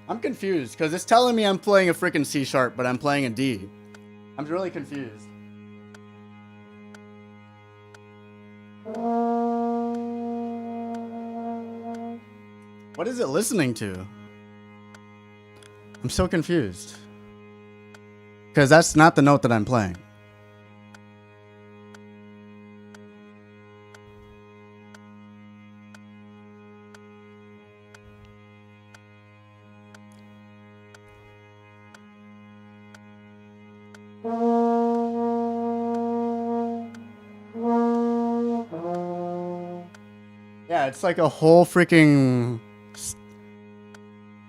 I'm confused because it's telling me I'm playing a freaking C sharp, but I'm playing a D. I'm really confused. What is it listening to? I'm so confused. Because that's not the note that I'm playing. Yeah, it's like a whole freaking...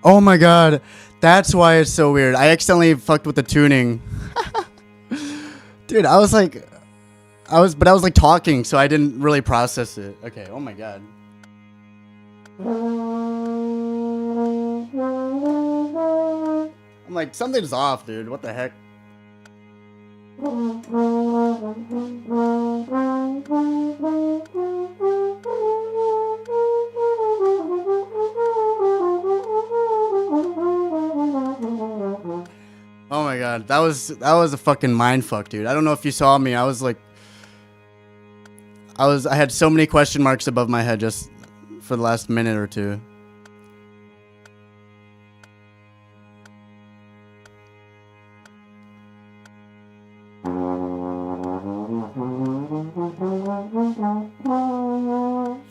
Oh my God, that's why it's so weird. I accidentally fucked with the tuning. Dude, I was like talking, so I didn't really process it. Okay, oh my God. I'm like, something's off, dude. What the heck? that was a fucking mind fuck, dude. I don't know if you saw me. I was like, I had so many question marks above my head just for the last minute or two.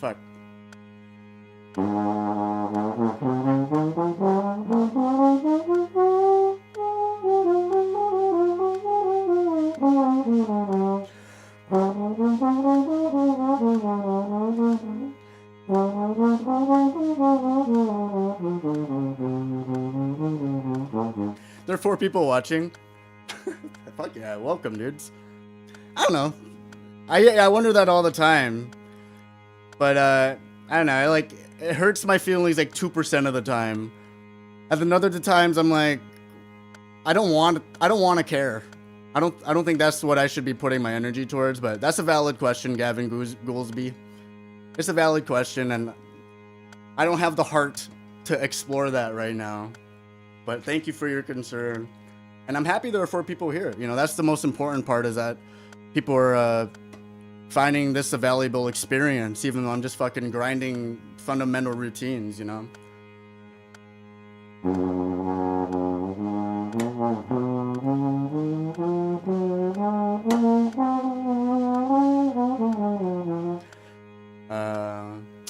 Fuck. There are 4 people watching. Fuck yeah, welcome, dudes. I don't know. I wonder that all the time. But I don't know. Like, it hurts my feelings like 2% of the time. And then other times I'm like, I don't want to care. I don't think that's what I should be putting my energy towards. But that's a valid question, Gavin Goolsby. It's a valid question, and I don't have the heart to explore that right now. But thank you for your concern. And I'm happy there are 4 people here. You know, that's the most important part, is that people are finding this a valuable experience, even though I'm just fucking grinding fundamental routines, you know?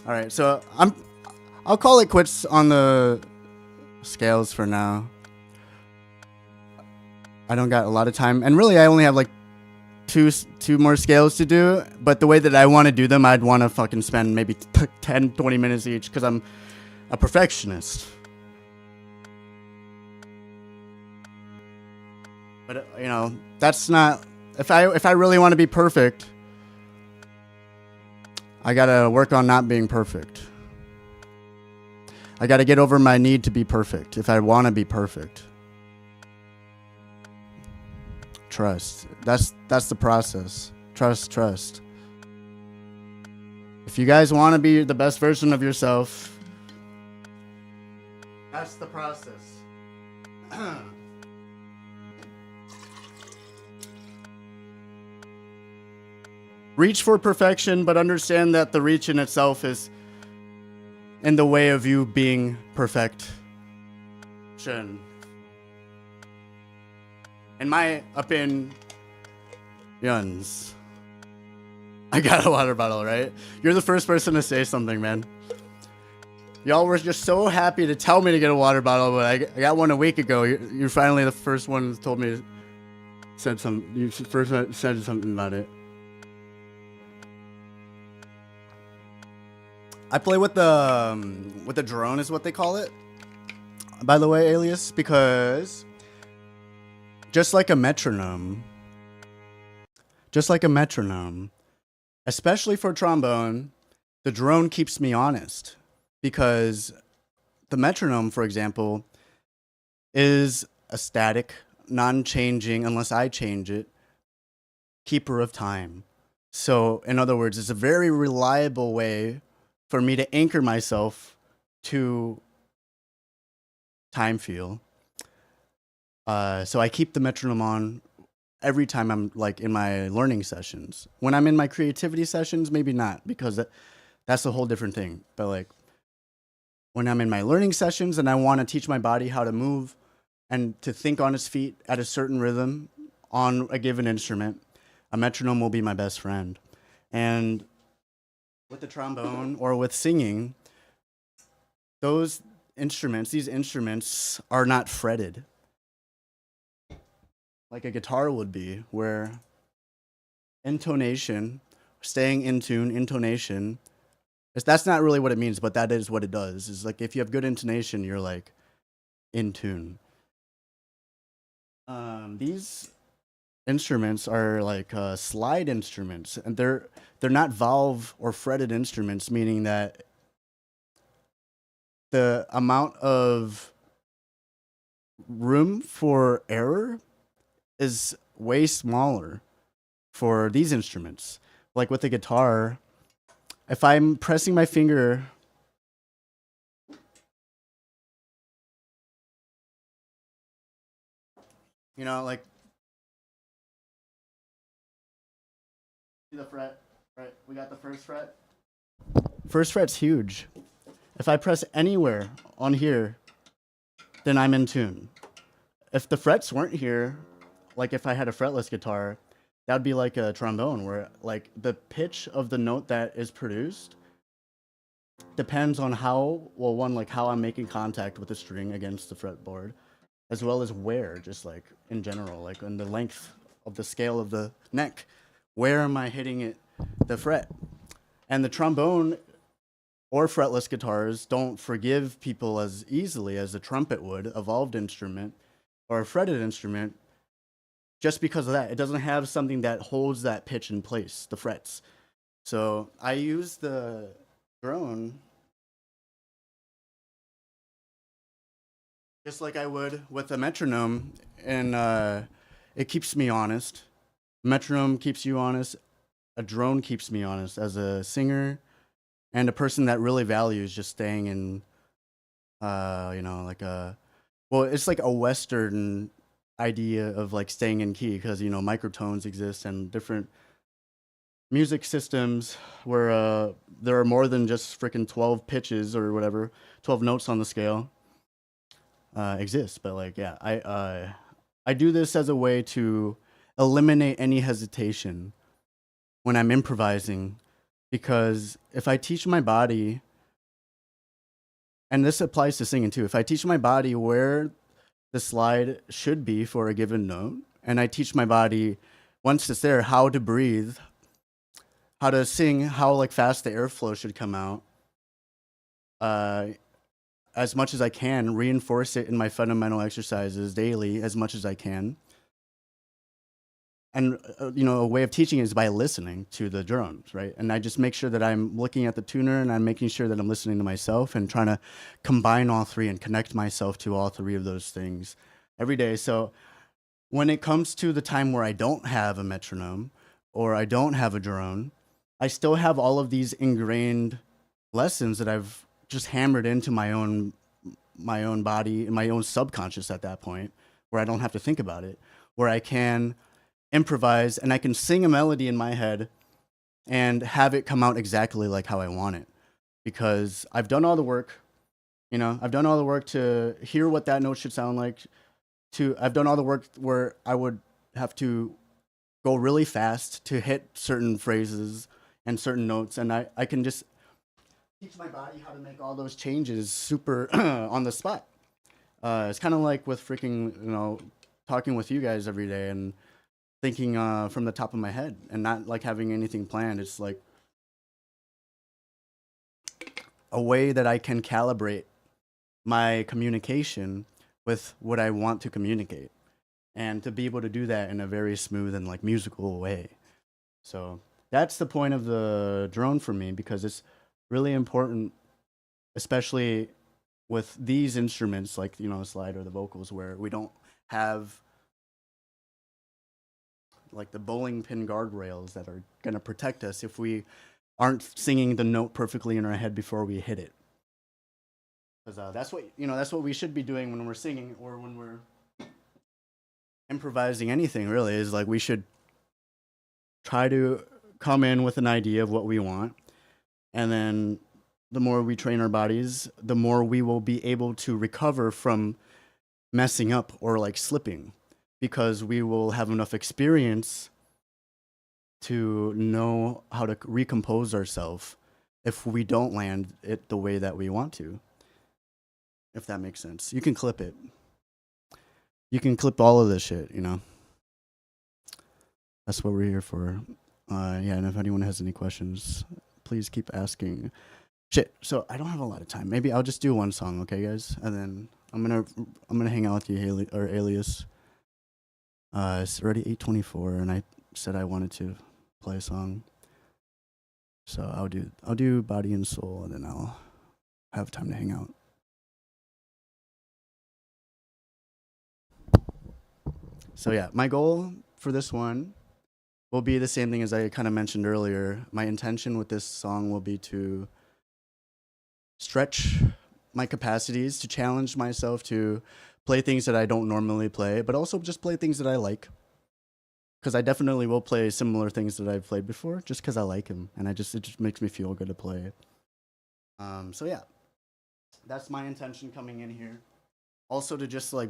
All right, so I'll call it quits on the scales for now. I don't got a lot of time, and really I only have like two more scales to do, but the way that I want to do them, I'd want to fucking spend maybe 10-20 minutes each, because I'm a perfectionist. But you know, that's not, if I really want to be perfect, I gotta work on not being perfect. I gotta get over my need to be perfect if I want to be perfect. Trust. That's the process. Trust. If you guys want to be the best version of yourself, that's the process. Reach for perfection, but understand that the reach in itself is in the way of you being perfection. In my opinions, I got a water bottle, right? You're the first person to say something, man. Y'all were just so happy to tell me to get a water bottle, but I got one a week ago. You're finally the first one that told me, you first said something about it. I play with the drone, is what they call it, by the way, Alias, because just like a metronome, especially for trombone, the drone keeps me honest, because the metronome, for example, is a static, non-changing, unless I change it, keeper of time. So, in other words, it's a very reliable way for me to anchor myself to time feel. So I keep the metronome on every time I'm like in my learning sessions. When I'm in my creativity sessions, maybe not, because that's a whole different thing. But like when I'm in my learning sessions and I want to teach my body how to move and to think on its feet at a certain rhythm on a given instrument, a metronome will be my best friend. And with the trombone or with singing, these instruments are not fretted like a guitar would be, where intonation, staying in tune, intonation, that's not really what it means, but that is what it does. It's like if you have good intonation, you're like in tune. These instruments are like slide instruments, and they're not valve or fretted instruments, meaning that the amount of room for error is way smaller for these instruments. Like with the guitar, if I'm pressing my finger You know, like see the fret, right? We got the first fret. First fret's huge. If I press anywhere on here, then I'm in tune. If the frets weren't here, like if I had a fretless guitar, that would be like a trombone where like the pitch of the note that is produced depends on how, well, one, like how I'm making contact with the string against the fretboard, as well as where, just like in general, like on the length of the scale of the neck, where am I hitting it, the fret. And the trombone or fretless guitars don't forgive people as easily as a trumpet would, evolved instrument or a fretted instrument, just because of that. It doesn't have something that holds that pitch in place, the frets. So I use the drone just like I would with a metronome, and it keeps me honest. Metronome keeps you honest. A drone keeps me honest as a singer and a person that really values just staying in, like a, well, it's like a Western idea of like staying in key because microtones exist and different music systems where there are more than just freaking 12 pitches or whatever, 12 notes on the scale exist. But like, yeah, I do this as a way to eliminate any hesitation when I'm improvising, because if I teach my body, and this applies to singing too, if I teach my body where the slide should be for a given note, and I teach my body once it's there how to breathe, how to sing, how like fast the airflow should come out, as much as I can, reinforce it in my fundamental exercises daily as much as I can. And a way of teaching is by listening to the drones, right? And I just make sure that I'm looking at the tuner and I'm making sure that I'm listening to myself and trying to combine all three and connect myself to all three of those things every day. So when it comes to the time where I don't have a metronome or I don't have a drone, I still have all of these ingrained lessons that I've just hammered into my own body and my own subconscious at that point, where I don't have to think about it, where I can improvise and I can sing a melody in my head and have it come out exactly like how I want it, because I've done all the work. I've done all the work to hear what that note should sound like. I've done all the work where I would have to go really fast to hit certain phrases and certain notes, and I can just teach my body how to make all those changes super on the spot. It's kind of like with freaking talking with you guys every day and thinking from the top of my head and not like having anything planned. It's like a way that I can calibrate my communication with what I want to communicate, and to be able to do that in a very smooth and like musical way. So that's the point of the drone for me, because it's really important, especially with these instruments like the slide or the vocals, where we don't have like the bowling pin guardrails that are going to protect us if we aren't singing the note perfectly in our head before we hit it. Because that's what we should be doing when we're singing or when we're improvising anything, really, is like we should try to come in with an idea of what we want, and then the more we train our bodies, the more we will be able to recover from messing up or like slipping, because we will have enough experience to know how to recompose ourselves if we don't land it the way that we want to. If that makes sense. You can clip it. You can clip all of this shit, That's what we're here for. Yeah, and if anyone has any questions, please keep asking. Shit, so I don't have a lot of time. Maybe I'll just do one song, okay, guys? And then I'm gonna hang out with you, Alias. It's already 8:24, and I said I wanted to play a song. So I'll do Body and Soul, and then I'll have time to hang out. So yeah, my goal for this one will be the same thing as I kind of mentioned earlier. My intention with this song will be to stretch my capacities, to challenge myself to play things that I don't normally play, but also just play things that I like. Because I definitely will play similar things that I've played before, just because I like them, and it just makes me feel good to play. So yeah, that's my intention coming in here. Also to just like,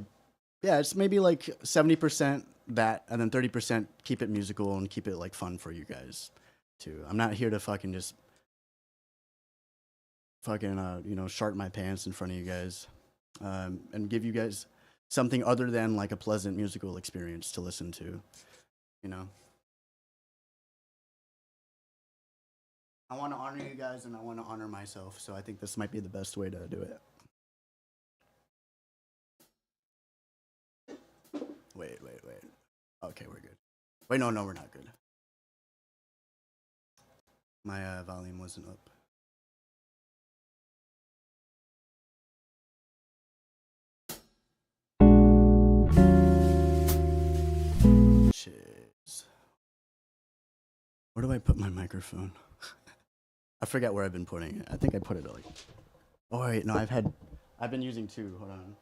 yeah, it's maybe like 70% that, and then 30% keep it musical and keep it like fun for you guys too. I'm not here to fucking just fucking you know, shart my pants in front of you guys, and give you guys something other than like a pleasant musical experience to listen to. You know, I want to honor you guys and I want to honor myself, so I think this might be the best way to do it. Wait. Okay, we're good. Wait, no, we're not good. My volume wasn't up. Jeez. Where do I put my microphone? I forget where I've been putting it. I think I put it like. Oh wait, no, I've been using two. Hold on.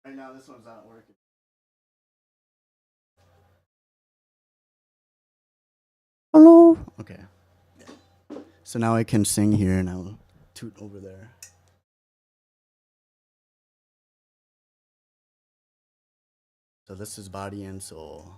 Right now, this one's not working. Hello. Okay. So now I can sing here and I'll toot over there. So this is Body and Soul.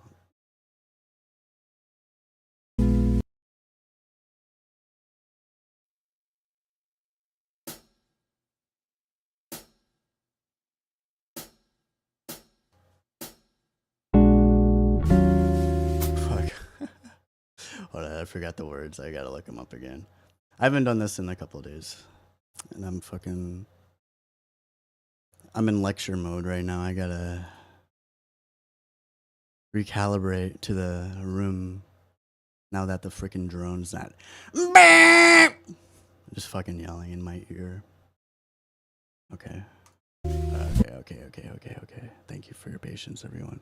Hold on, I forgot the words. I gotta look them up again. I haven't done this in a couple of days. And I'm in lecture mode right now. I gotta recalibrate to the room now that the freaking drone's not just fucking yelling in my ear. Okay. Okay. Thank you for your patience, everyone.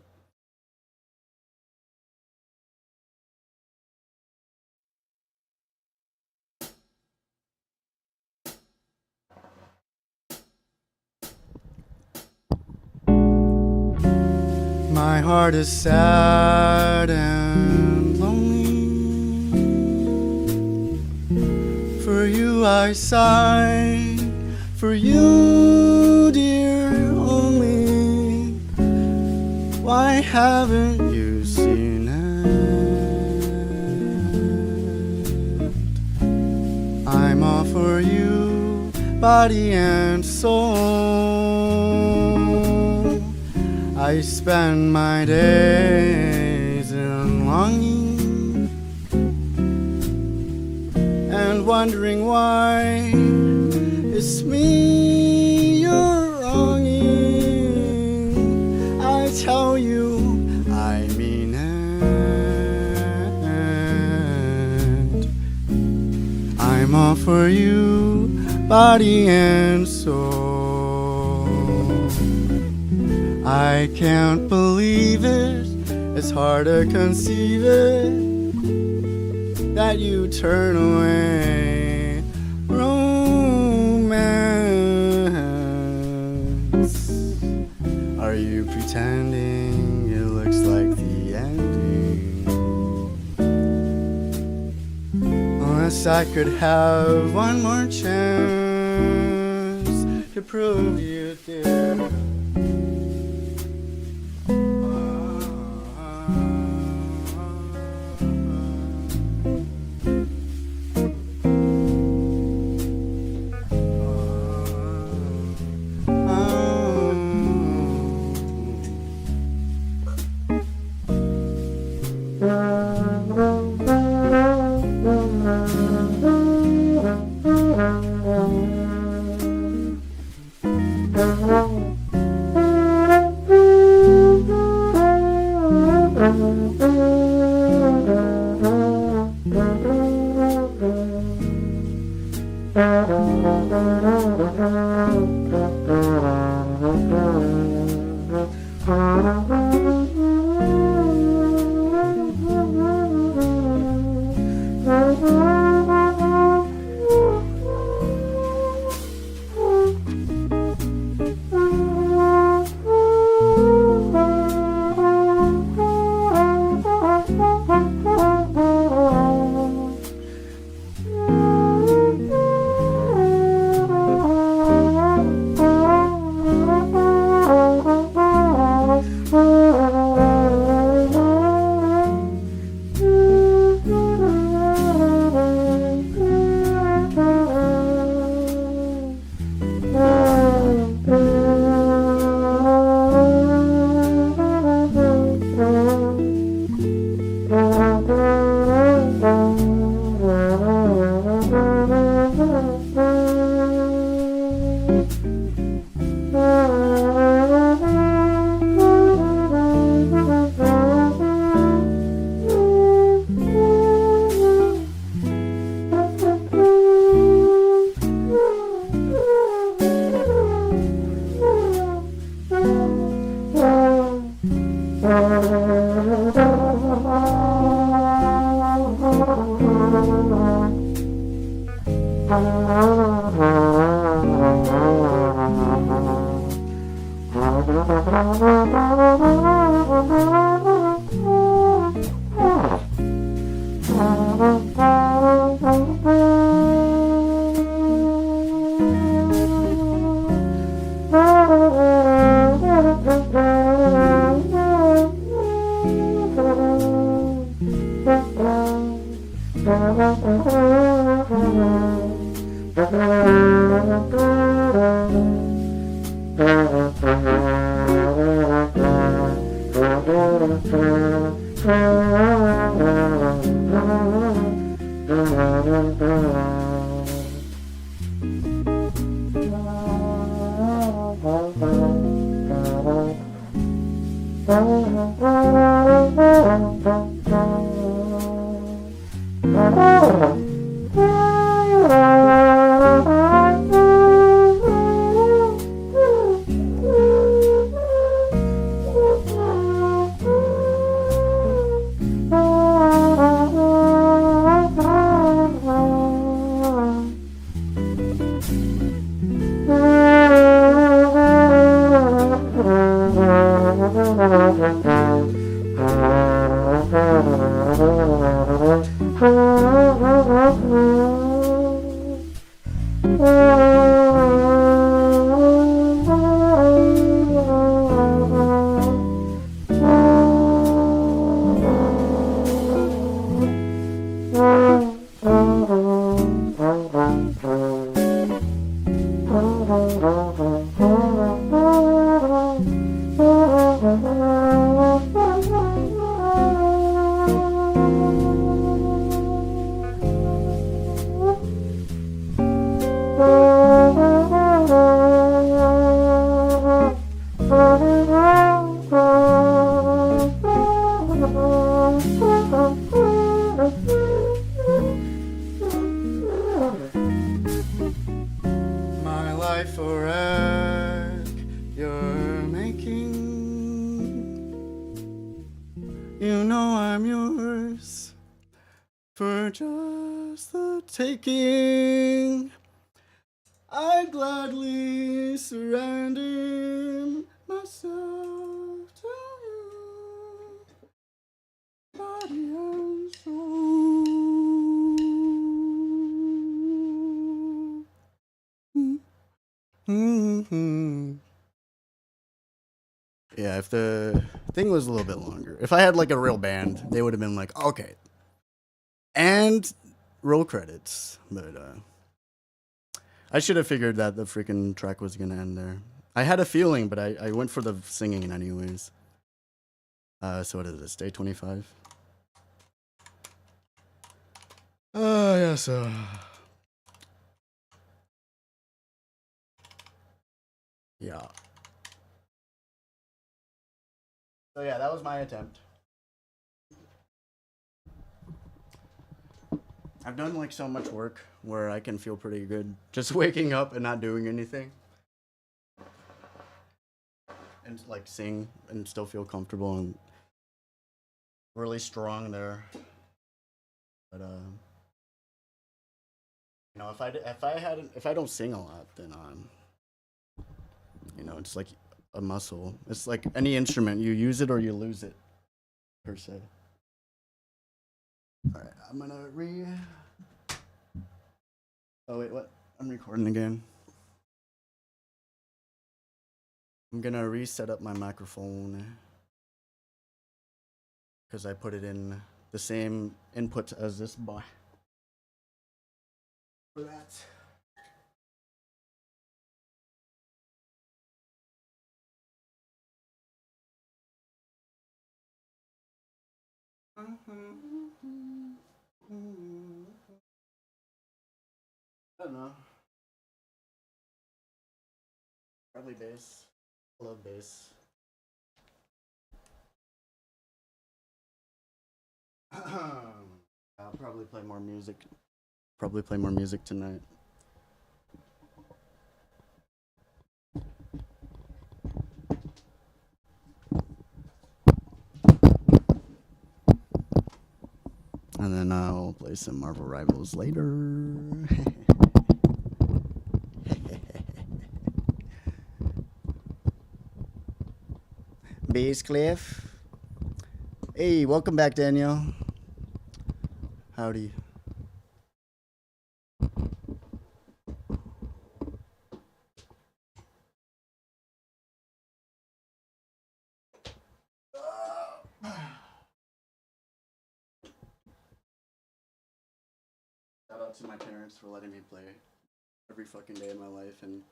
My heart is sad and lonely. For you I sigh, for you, dear, only. Why haven't you seen it? I'm all for you, body and soul. I spend my days in longing and wondering why it's me you're wronging. I tell you I mean it. I'm all for you, body and soul. I can't believe it, it's hard to conceive it, that you turn away romance. Are you pretending it looks like the ending? Unless I could have one more chance to prove you dear. Taking, I gladly surrender myself to you, body and soul. Yeah, if the thing was a little bit longer, if I had like a real band, they would have been like, okay, and roll credits, but I should have figured that the freaking track was gonna end there. I had a feeling, but I went for the singing anyways. So what is this, day 25? Yeah, so... yeah. So yeah, that was my attempt. I've done like so much work where I can feel pretty good just waking up and not doing anything. And like sing and still feel comfortable and really strong there. But you know, if I don't sing a lot, then you know, it's like a muscle. It's like any instrument, you use it or you lose it, per se. All right, I'm gonna oh wait, what? I'm recording again. I'm gonna reset up my microphone because I put it in the same input as this boy. For that. I don't know. Probably bass. I love bass. I'll probably play more music. Probably play more music tonight. play some Marvel Rivals later. Bass Cliff. Hey, welcome back, Danielle. Howdy. Shout out to my parents for letting me play every fucking day of my life and,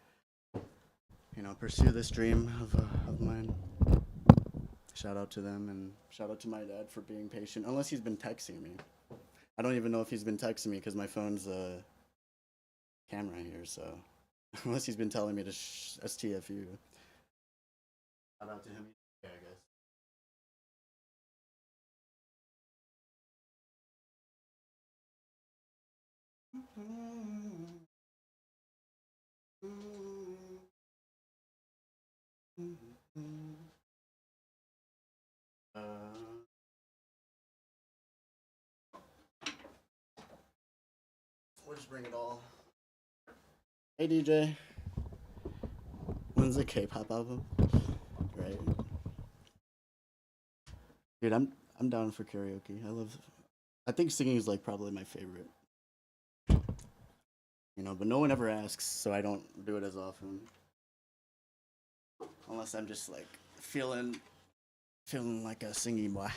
you know, pursue this dream of mine. Shout out to them and shout out to my dad for being patient. Unless he's been texting me. I don't even know if he's been texting me because my phone's camera here, so unless he's been telling me to STFU. Shout out to him. Yeah, I guess. We'll just bring it all. Hey DJ, when's the K-pop album? Right, dude. I'm down for karaoke. I think singing is like probably my favorite. You know, but no one ever asks, so I don't do it as often. Unless I'm just like feeling like a singing boy.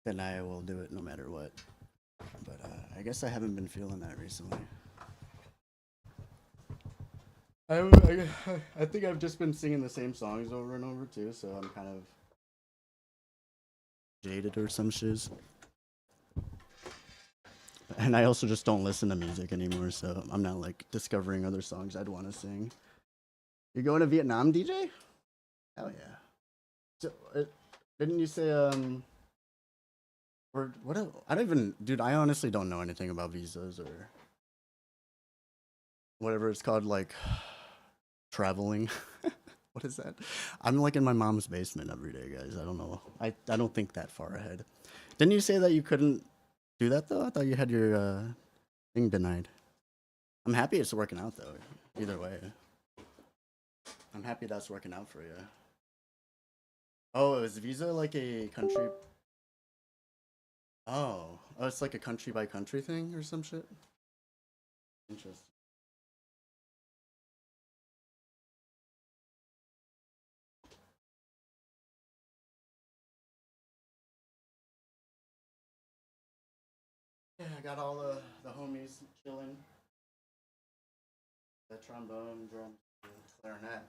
Then I will do it no matter what. But I guess I haven't been feeling that recently. I think I've just been singing the same songs over and over too, so I'm kind of jaded or some shiz. And I also just don't listen to music anymore, so I'm not like discovering other songs I'd want to sing. You're going to Vietnam, DJ? Hell yeah. So, didn't you say or what? I don't even, dude. I honestly don't know anything about visas or whatever it's called, like traveling. What is that? I'm like in my mom's basement every day, guys. I don't know. I don't think that far ahead. Didn't you say that you couldn't do that though? I thought you had your thing denied. I'm happy it's working out though. Either way, I'm happy that's working out for you. Oh, is visa like a country? Oh, it's like a country by country thing or some shit. Interesting. Yeah, I got all the homies chilling. The trombone, drum, clarinet.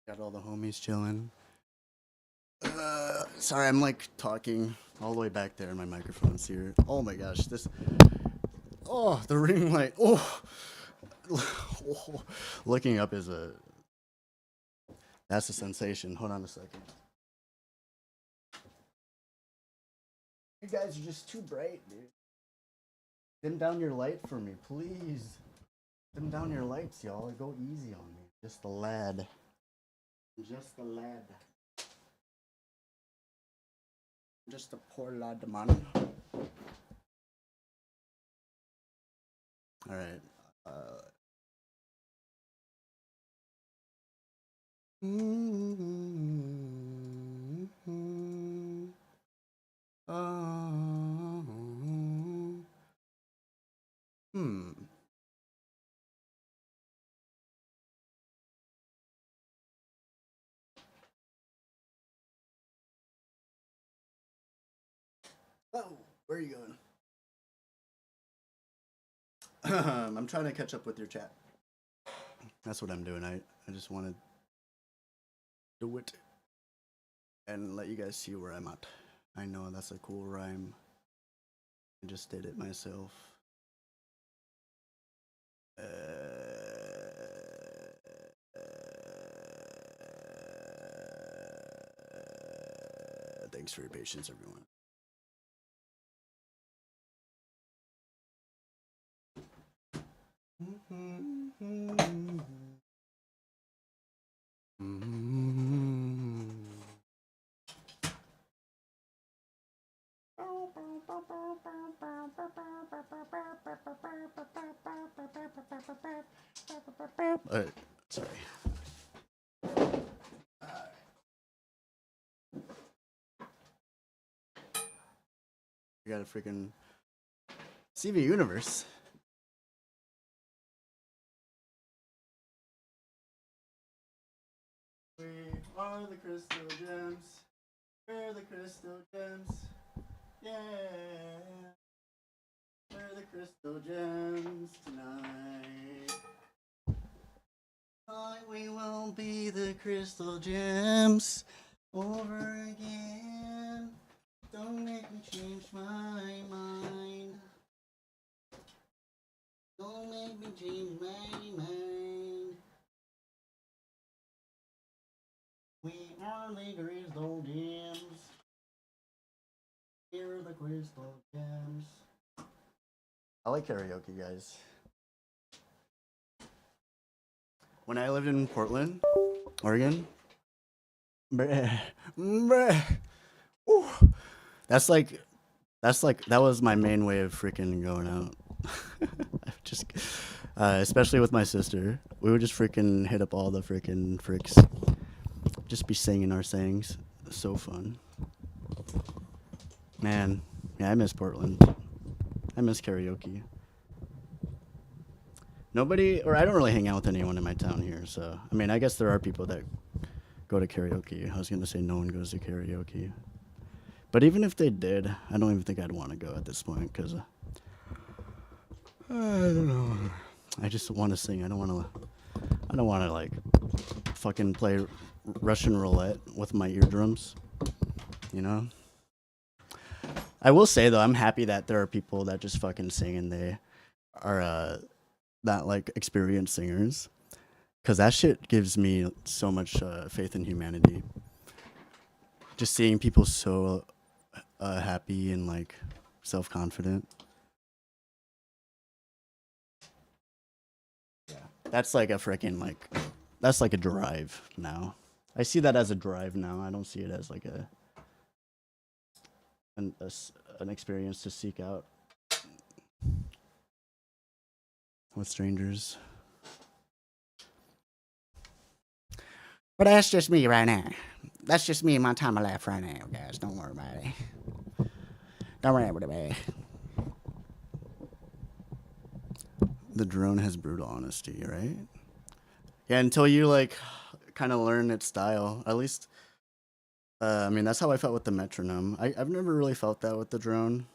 Got all the homies chilling. Sorry, I'm like talking all the way back there. My microphone's here. Oh my gosh, this. Oh, the ring light. Oh. Oh. Looking up is a. That's a sensation. Hold on a second. You guys are just too bright, dude. Dim down your light for me, please. Dim down your lights, y'all. Go easy on me. Just a lad. Just a lad. Just a poor lad, man. All right. Hmm. Oh, where are you going? I'm trying to catch up with your chat. That's what I'm doing. I just want to do it and let you guys see where I'm at. I know that's a cool rhyme. I just did it myself. Thanks for your patience, everyone. Sorry. We got a freaking CV Universe. We are the crystal gems. We're the crystal gems. Yeah. We're the crystal gems tonight. Tonight we will be the crystal gems over again. Don't make me change my mind. Don't make me change my mind. We are the crystal gems. We're the crystal gems. I like karaoke, guys. When I lived in Portland, Oregon, that was my main way of freaking going out. Just, especially with my sister, we would just freaking hit up all the freaking fricks. Just be singing our sayings. So fun. Man, yeah, I miss Portland. I miss karaoke. Nobody, or I don't really hang out with anyone in my town here, so, I mean, I guess there are people that go to karaoke. I was gonna say no one goes to karaoke. But even if they did, I don't even think I'd want to go at this point, because, I don't know. I just want to sing. I don't want to, like, fucking play Russian roulette with my eardrums, you know? I will say, though, I'm happy that there are people that just fucking sing and they are, not like experienced singers, because that shit gives me so much faith in humanity. Just seeing people so happy and like self-confident. Yeah, that's like a freaking like, that's like a drive now. I see that as a drive now. I don't see it as like an experience to seek out with strangers. But that's just me right now. That's just me and my time of life right now, guys. Don't worry about it. Don't worry about it. The drone has brutal honesty, right? Yeah, until you like kind of learn its style. At least, I mean, that's how I felt with the metronome. I've never really felt that with the drone.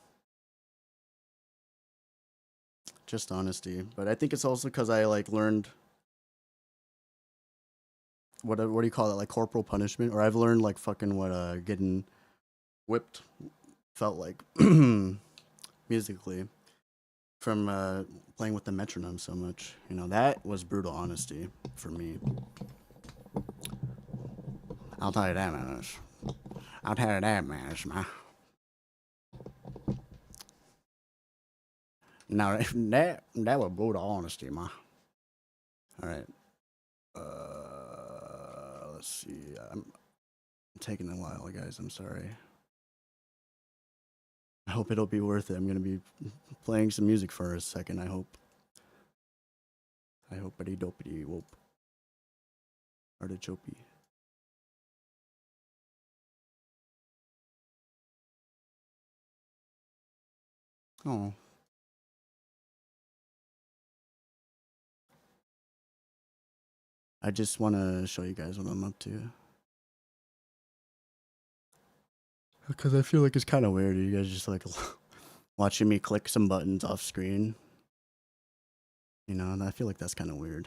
Just honesty. But I think it's also because I like learned what do you call it, like corporal punishment, or I've learned like fucking what getting whipped felt like musically from playing with the metronome so much. You know, that was brutal honesty for me. I'll tell you that much. I'll tell you that much, man. No, that was brutal honesty, man. All right. Let's see. I'm taking a while, guys. I'm sorry. I hope it'll be worth it. I'm gonna be playing some music for a second. I hope. I hope-a-dee dopey whoop. Artichoke. Oh. I just want to show you guys what I'm up to. Because I feel like it's kind of weird. You guys just like watching me click some buttons off screen. You know, and I feel like that's kind of weird.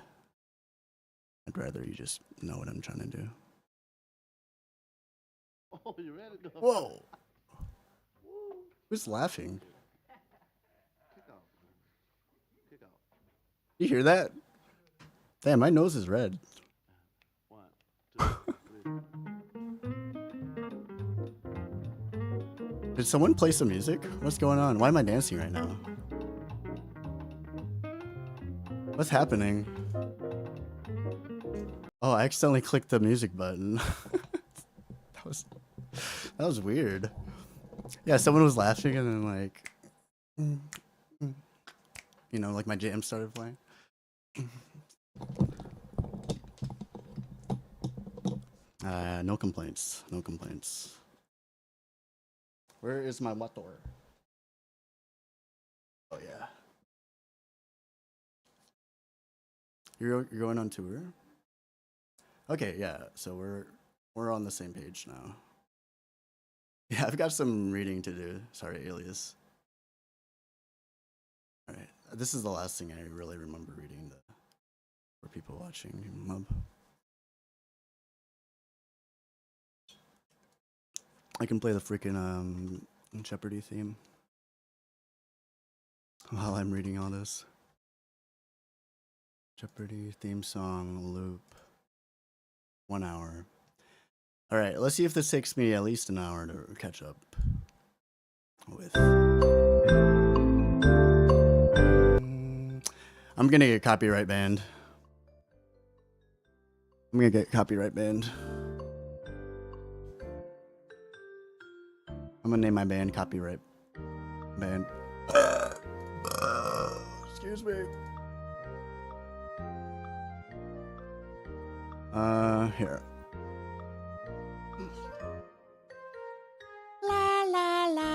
I'd rather you just know what I'm trying to do. Oh, you ready? Whoa! Who's laughing? You hear that? Damn, my nose is red. 1, 2, 3. Did someone play some music? What's going on? Why am I dancing right now? What's happening? Oh, I accidentally clicked the music button. that was weird. Yeah, someone was laughing and then like, you know, like my jam started playing. No complaints. No complaints. Where is my water? Oh yeah. You're going on tour? Okay, yeah. So we're on the same page now. Yeah, I've got some reading to do. Sorry, Alias. All right. This is the last thing I really remember reading for people watching Mub. I can play the freaking Jeopardy theme while I'm reading all this. Jeopardy theme song loop. 1 hour. All right, let's see if this takes me at least an hour to catch up with. I'm gonna get copyright banned. I'm gonna get copyright banned. I'm gonna name my band Copyright Band. Excuse me. Here. La la la.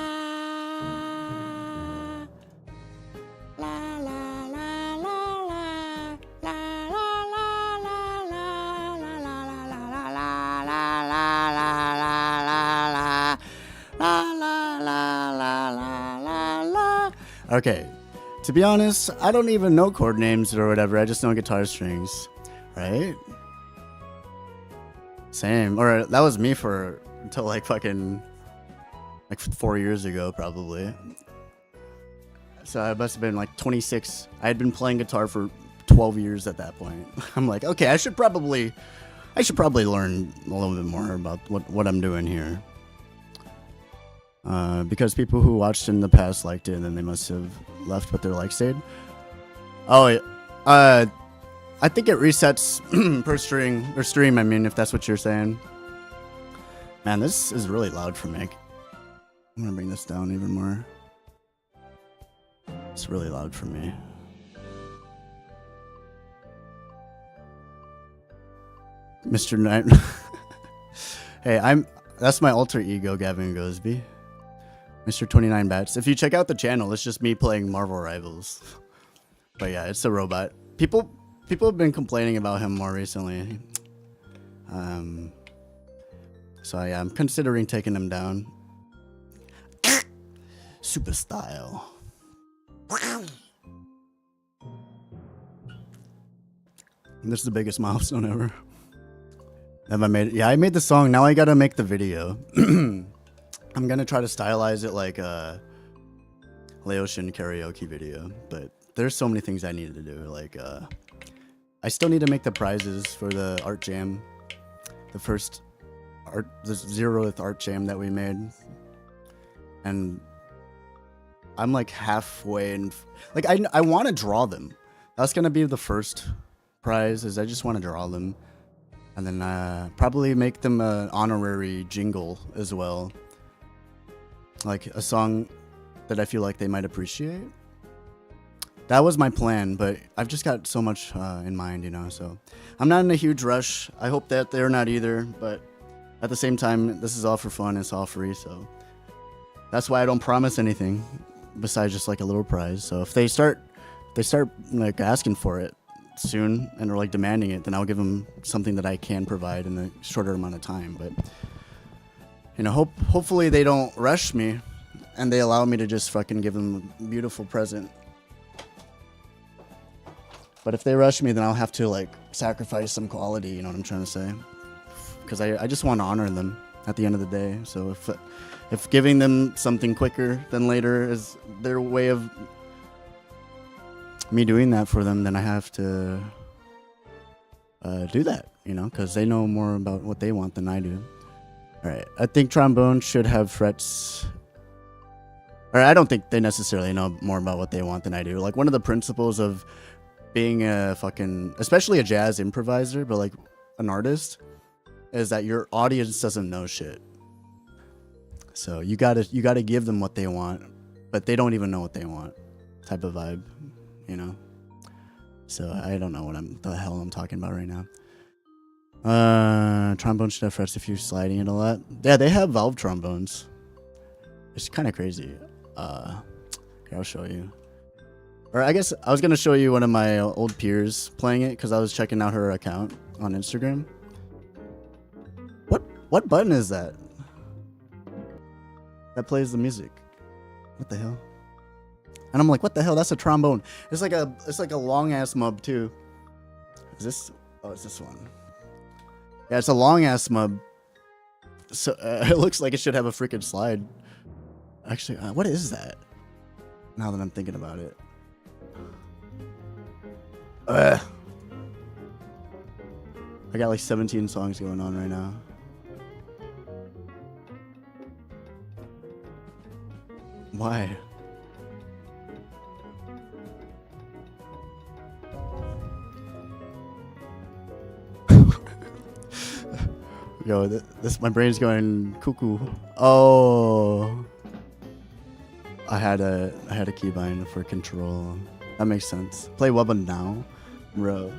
La la la la la. La la la la la la la la la la la la la. Okay. To be honest, I don't even know chord names or whatever. I just know guitar strings, right? Same. Or that was me for until like fucking like 4 years ago, probably. So I must have been like 26. I had been playing guitar for 12 years at that point. I'm like, okay, I should probably learn a little bit more about what I'm doing here. Because people who watched in the past liked it, and then they must have left, but their like stayed. Oh, I think it resets per string or stream. I mean, if that's what you're saying. Man, this is really loud for me. I'm gonna bring this down even more. It's really loud for me. Mr. Knight. Hey, that's my alter ego, Gavin Gosby. Mr. 29 Bats. If you check out the channel, it's just me playing Marvel Rivals. But yeah, it's a robot. People have been complaining about him more recently. So yeah, I'm considering taking him down. Super style. This is the biggest milestone ever. Have I made it? Yeah, I made the song. Now I gotta make the video. I'm gonna try to stylize it like a Laotian karaoke video, but there's so many things I need to do. Like, I still need to make the prizes for the art jam, the 0th art jam that we made, and I'm like halfway, and like I want to draw them. That's gonna be the first prize. Is I just want to draw them, and then probably make them an honorary jingle as well. Like a song that I feel like they might appreciate. That was my plan, but I've just got so much in mind, you know, so I'm not in a huge rush. I hope that they're not either, but at the same time, this is all for fun. It's all free, so that's why I don't promise anything besides just like a little prize. So if they start like asking for it soon and are like demanding it, then I'll give them something that I can provide in a shorter amount of time. But you know, hopefully they don't rush me and they allow me to just fucking give them a beautiful present. But if they rush me, then I'll have to like sacrifice some quality, you know what I'm trying to say? Because I just want to honor them at the end of the day. So if giving them something quicker than later is their way of me doing that for them, then I have to do that, you know, because they know more about what they want than I do. All right, I think trombone should have frets. Or I don't think they necessarily know more about what they want than I do. Like one of the principles of being a fucking, especially a jazz improviser, but like an artist, is that your audience doesn't know shit. So you gotta give them what they want, but they don't even know what they want, type of vibe, you know. So I don't know the hell I'm talking about right now. Trombone should have frets if you're sliding it a lot. Yeah, they have valve trombones. It's kind of crazy. Here, I'll show you. Or I guess I was gonna show you one of my old peers playing it because I was checking out her account on Instagram. What button is that? That plays the music. What the hell? And I'm like, what the hell? That's a trombone. It's like a long ass mub too. Is this? Oh, it's this one. Yeah, it's a long ass mub. So it looks like it should have a freaking slide. Actually, what is that? Now that I'm thinking about it. I got like 17 songs going on right now. Why? Yo, this my brain's going cuckoo. Oh, I had a keybind for control. That makes sense. Play Wubba now, bro.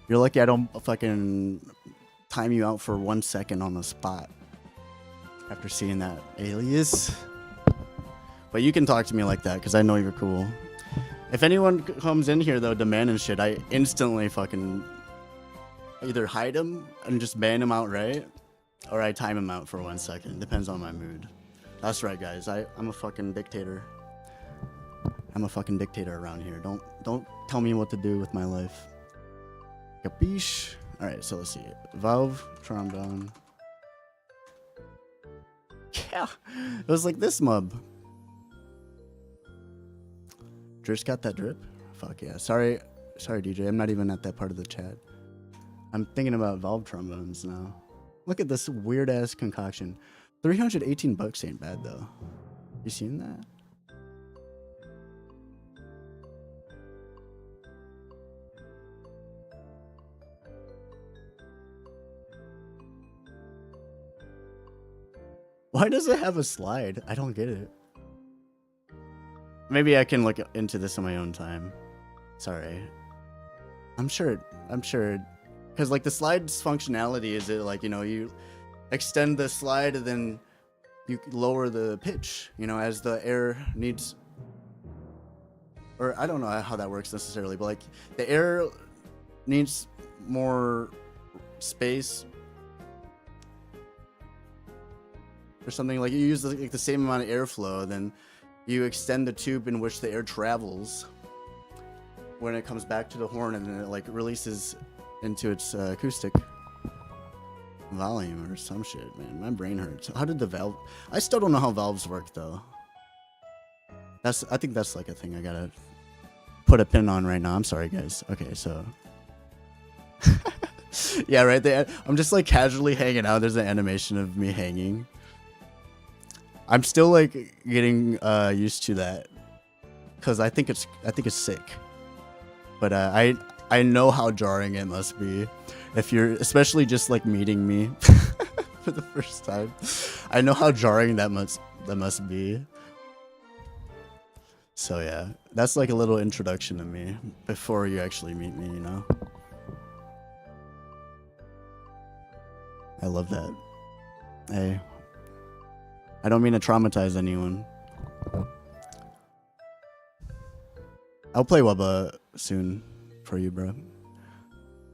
You're lucky I don't fucking time you out for 1 second on the spot after seeing that alias. But you can talk to me like that because I know you're cool. If anyone comes in here though demanding shit, I instantly fucking either hide him and just ban him outright, or I time him out for 1 second. Depends on my mood. That's right, guys. I'm a fucking dictator. I'm a fucking dictator around here. Don't tell me what to do with my life. Capiche? All right, so let's see. Valve trombone. Yeah, it was like this mub. Drip's got that drip. Fuck yeah. Sorry, DJ. I'm not even at that part of the chat. I'm thinking about valve trombones now. Look at this weird ass concoction. 318 bucks ain't bad though. You seen that? Why does it have a slide? I don't get it. Maybe I can look into this on my own time. Sorry. I'm sure, because like the slide's functionality is it like, you know, you extend the slide and then you lower the pitch, you know, as the air needs, or I don't know how that works necessarily, but like the air needs more space or something. Like you use like the same amount of airflow, then you extend the tube in which the air travels when it comes back to the horn, and then it like releases into its acoustic volume or some shit. Man, my brain hurts. How did the valve? I still don't know how valves work though. I think that's like a thing I gotta put a pin on right now. I'm sorry, guys. Okay, so yeah, right there. I'm just like casually hanging out. There's an animation of me hanging. I'm still like getting used to that because I think it's sick. But I know how jarring it must be if you're especially just like meeting me for the first time. I know how jarring that must be. So yeah, that's like a little introduction to me before you actually meet me, you know. I love that. Hey, I don't mean to traumatize anyone. I'll play Wubba soon for you, bro.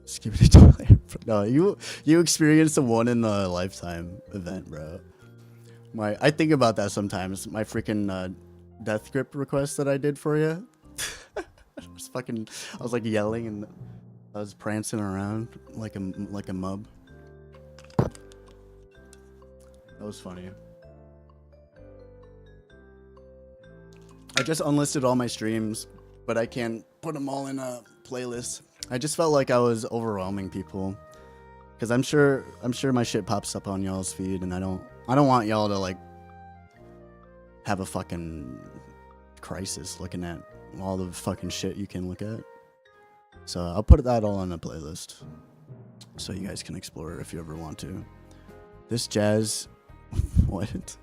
Skippity toilet. No, you experienced a one in a lifetime event, bro. I think about that sometimes. My freaking death grip request that I did for you. I was like yelling and I was prancing around like a mub. That was funny. I just unlisted all my streams, but I can't put them all in a playlist. I just felt like I was overwhelming people, because I'm sure my shit pops up on y'all's feed, and I don't want y'all to like have a fucking crisis looking at all the fucking shit you can look at. So I'll put that all on a playlist, so you guys can explore it if you ever want to. This jazz, what?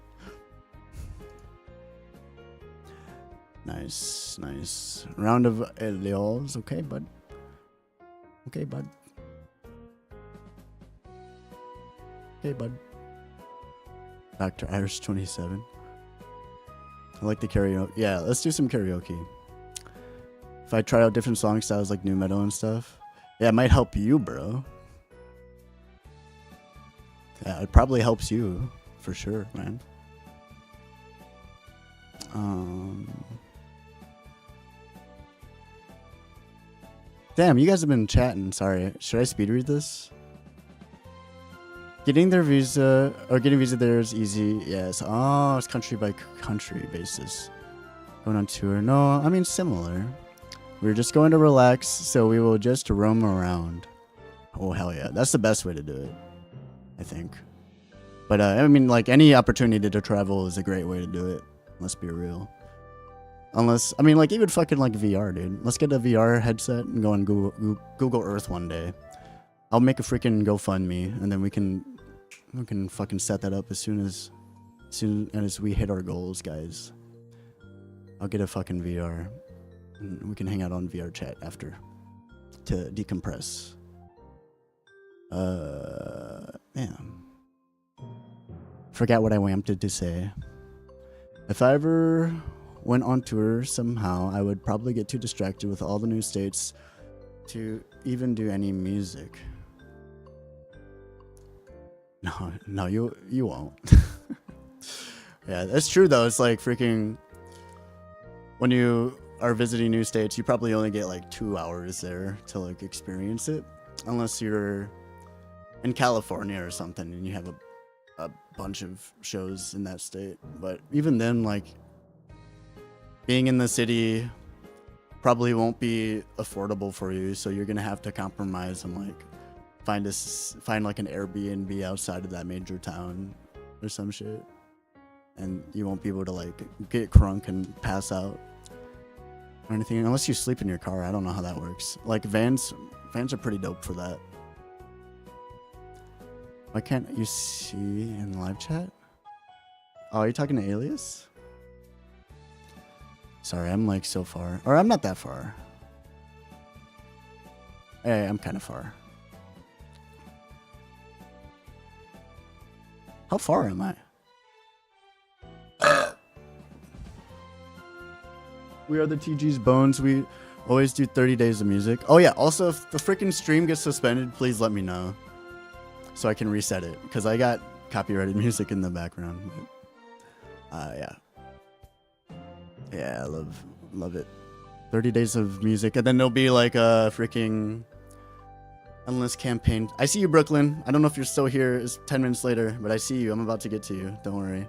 Nice. Round of Elios, okay, bud. Okay, bud. Okay, bud. Dr. Irish 27. I like the karaoke. Yeah, let's do some karaoke. If I try out different song styles like new metal and stuff, yeah, it might help you, bro. Yeah, it probably helps you for sure, man. Damn, you guys have been chatting. Sorry. Should I speed read this? Getting their visa or getting visa there is easy. Yes. Oh, it's country by country basis. Going on tour. No, I mean similar. We're just going to relax, so we will just roam around. Oh, hell yeah. That's the best way to do it, I think. But, I mean, like, any opportunity to travel is a great way to do it. Let's be real. Unless, I mean, like, even fucking, like, VR, dude. Let's get a VR headset and go on Google Earth one day. I'll make a freaking GoFundMe, and then we can fucking set that up as soon as we hit our goals, guys. I'll get a fucking VR. And we can hang out on VR chat after to decompress. Man. Forgot what I wanted to say. If I ever went on tour somehow, I would probably get too distracted with all the new states to even do any music. No, you won't. Yeah, that's true though. It's like freaking when you are visiting new states, you probably only get like 2 hours there to like experience it, unless you're in California or something and you have a bunch of shows in that state. But even then, like, being in the city probably won't be affordable for you, so you're gonna have to compromise and like find like an Airbnb outside of that major town or some shit, and you won't be able to like get crunk and pass out or anything unless you sleep in your car. I don't know how that works. Like vans are pretty dope for that. Why can't you see in live chat? Oh, are you talking to Alias? Sorry, I'm like so far. Or I'm not that far. Hey, I'm kind of far. How far am I? We are the TEEJYS Bones. We always do 30 days of music. Oh yeah, also if the freaking stream gets suspended, please let me know so I can reset it, because I got copyrighted music in the background. But, yeah, I love it. 30 days of music, and then there'll be like a freaking endless campaign. I see you, Brooklyn. I don't know if you're still here. It's 10 minutes later, but I see you. I'm about to get to you. Don't worry.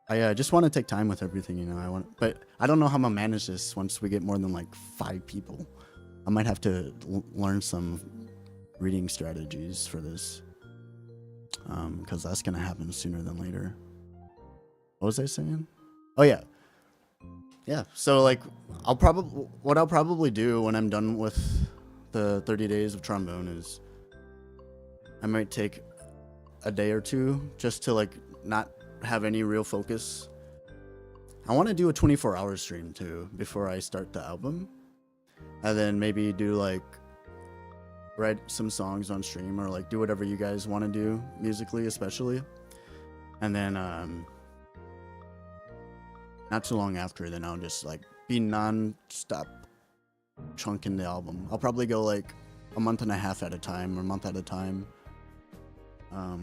I just want to take time with everything, you know. But I don't know how I'm gonna manage this once we get more than like 5 people. I might have to learn some reading strategies for this, because that's gonna happen sooner than later. What was I saying? Oh yeah. So like, what I'll probably do when I'm done with the 30 days of trombone is I might take a day or two just to like not have any real focus. I want to do a 24-hour stream too before I start the album, and then maybe do like write some songs on stream, or like do whatever you guys want to do musically, especially. And then not too long after, then I'll just like be non-stop chunking the album. I'll probably go like a month and a half at a time, or a month at a time,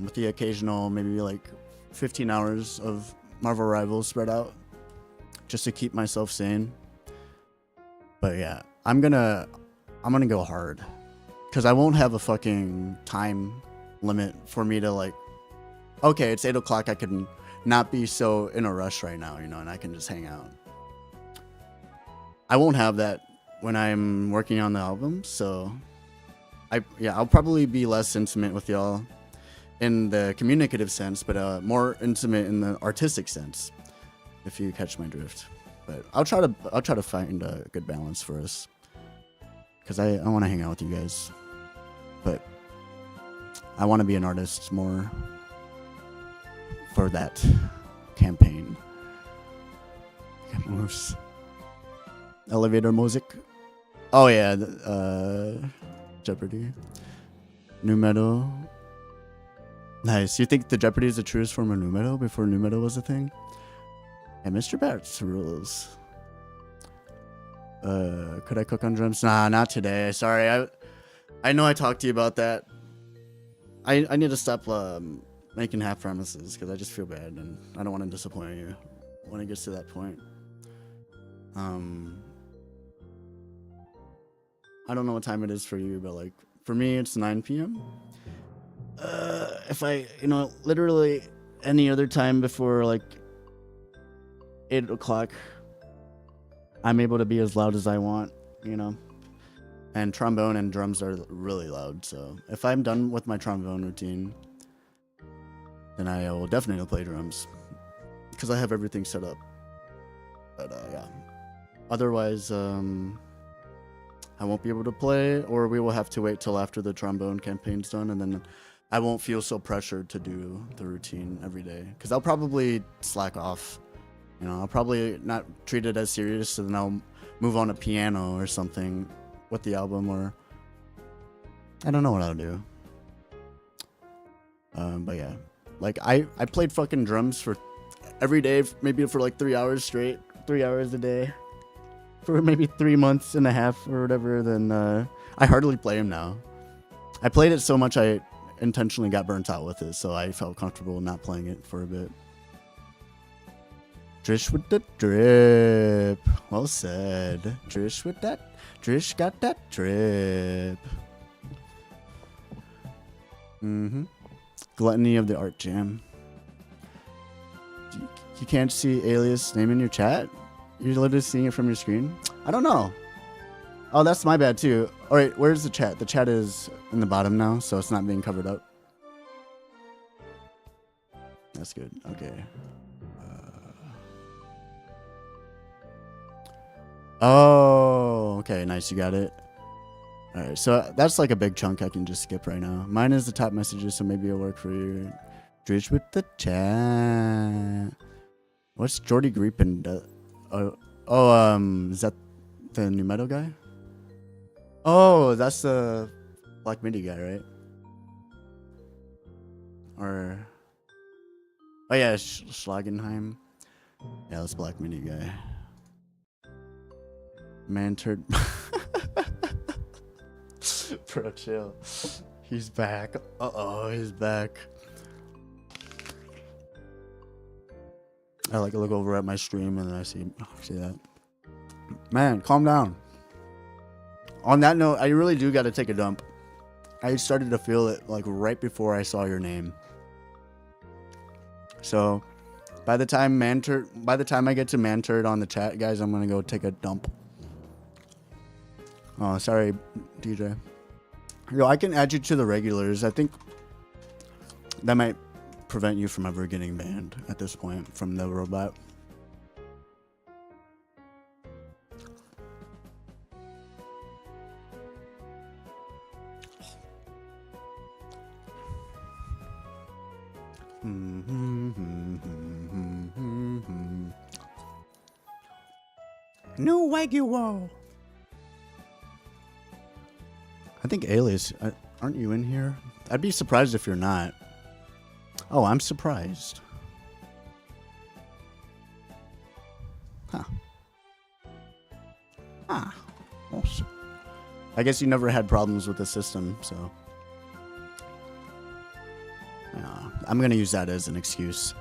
with the occasional maybe like 15 hours of Marvel Rivals spread out, just to keep myself sane. But yeah, I'm gonna go hard, because I won't have a fucking time limit for me to like, okay, it's 8 o'clock, I can not be so in a rush right now, you know, and I can just hang out. I won't have that when I'm working on the album, so I'll probably be less intimate with y'all in the communicative sense, but more intimate in the artistic sense, if you catch my drift. But I'll try to find a good balance for us, because I want to hang out with you guys, but I want to be an artist more for that campaign. Moves. Elevator music. Oh yeah, Jeopardy. Nu metal. Nice. You think the Jeopardy is the truest form of nu metal before nu metal was a thing? And Mr. Bats rules. Could I cook on drums? Nah, not today. Sorry. I know I talked to you about that. I need to stop making half promises because I just feel bad and I don't want to disappoint you when it gets to that point. I don't know what time it is for you, but like for me it's 9 p.m. If I, literally any other time before like 8 o'clock, I'm able to be as loud as I want, and trombone and drums are really loud. So if I'm done with my trombone routine, then I will definitely play drums because I have everything set up. But yeah, otherwise, I won't be able to play, or we will have to wait till after the trombone campaign's done, and then I won't feel so pressured to do the routine every day because I'll probably slack off. I'll probably not treat it as serious, so then I'll move on to piano or something with the album, or I don't know what I'll do. But yeah, like I played fucking drums for every day, maybe for like 3 hours straight, 3 hours a day, for maybe 3 months and a half or whatever. Then I hardly play them now. I played it so much I intentionally got burnt out with it, so I felt comfortable not playing it for a bit. Drish with the drip. Well said. Drish with that. Drish got that drip. Gluttony of the Art Jam. You can't see Alias name in your chat? You're literally seeing it from your screen? I don't know. Oh, that's my bad too. Alright, where's the chat? The chat is in the bottom now, so it's not being covered up. That's good. Okay. Oh, okay, nice, you got it. Alright, so that's like a big chunk I can just skip right now. Mine is the top messages, so maybe it'll work for you. Dridge with the chat. What's Jordy Greepin? Is that the nu metal guy? Oh, that's the Black MIDI guy, right? Or... Oh yeah, Schlagenheim. Yeah, that's Black MIDI guy. Mantered. Bro, chill. He's back. Uh-oh, he's back. I like look over at my stream and then I see that. Man, calm down. On that note, I really do got to take a dump. I started to feel it like right before I saw your name. So, by the time I get to Manturd on the chat, guys, I'm gonna go take a dump. Oh, sorry, DJ. Yo, I can add you to the regulars. I think that might prevent you from ever getting banned at this point from the robot. No Wagyu Wall. I think Alias, aren't you in here? I'd be surprised if you're not. Oh, I'm surprised. Huh. Ah. Awesome. I guess you never had problems with the system, so. I'm going to use that as an excuse.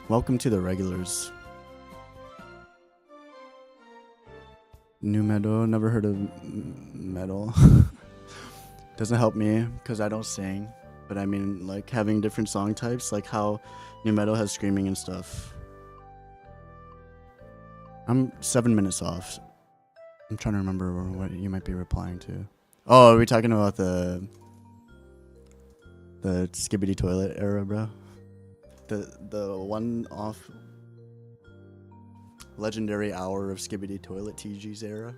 Welcome to the regulars. Nu metal, never heard of metal. Doesn't help me because I don't sing. But I mean, like having different song types, like how nu metal has screaming and stuff. I'm 7 minutes off. I'm trying to remember what you might be replying to. Oh, are we talking about the Skibbity Toilet era, bro? The one-off legendary hour of Skibbity Toilet TEEJYS era?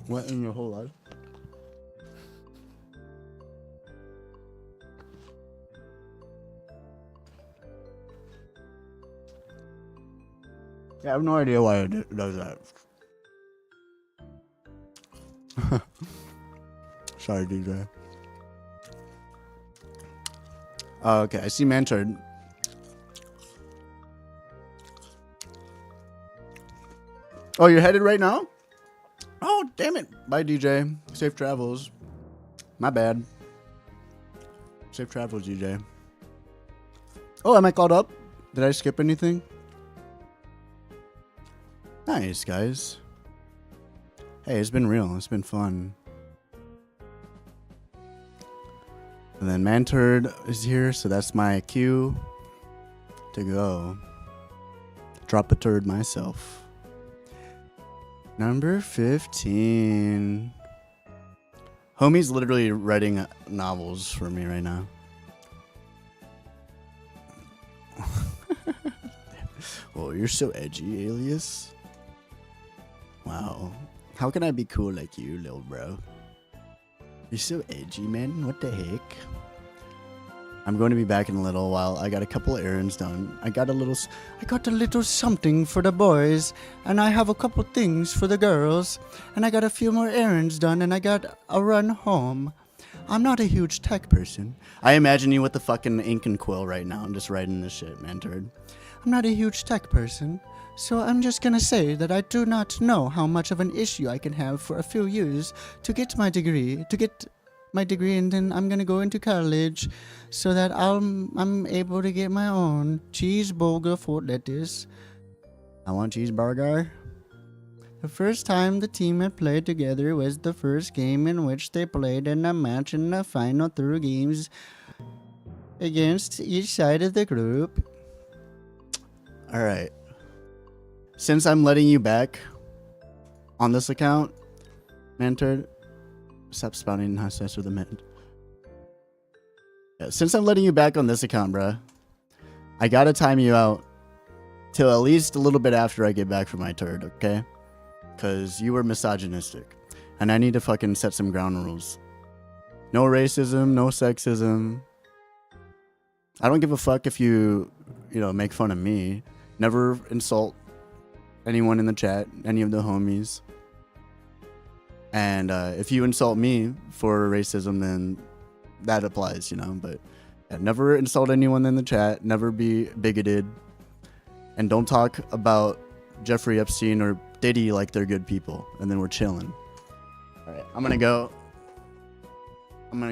What in your whole life? Yeah, I have no idea why it does that. Sorry, DJ. Okay, I see Mantard. Oh, you're headed right now? Oh, damn it. Bye, DJ. Safe travels. My bad. Safe travels, DJ. Oh, am I caught up? Did I skip anything? Nice, guys. Hey, it's been real. It's been fun. And then Mantard is here, so that's my cue to go. Drop a turd myself. Number 15. Homie's literally writing novels for me right now. Oh, you're so edgy, Alias. Wow. How can I be cool like you, little bro? You're so edgy, man. What the heck? I'm going to be back in a little while. I got a couple errands done. I got a little something for the boys, and I have a couple things for the girls, and I got a few more errands done, and I got a run home. I'm not a huge tech person. I imagine you with the fucking ink and quill right now. I'm just writing this shit, man, turd. I'm not a huge tech person, so I'm just gonna say that I do not know how much of an issue I can have for a few years to get my degree, and then I'm gonna go into college so that I'm able to get my own cheeseburger for lettuce. I want cheeseburger. The first time the team had played together was the first game in which they played in a match in the final 3 games against each side of the group. Alright. Since I'm letting you back on this account, Mantard, stop spouting nonsense with the men. Yeah, since I'm letting you back on this account, bruh, I gotta time you out till at least a little bit after I get back from my turd, okay? Because you were misogynistic. And I need to fucking set some ground rules. No racism, no sexism. I don't give a fuck if you make fun of me. Never insult anyone in the chat, any of the homies. And if you insult me for racism, then that applies, But yeah, never insult anyone in the chat. Never be bigoted. And don't talk about Jeffrey Epstein or Diddy like they're good people. And then we're chilling. All right, I'm going to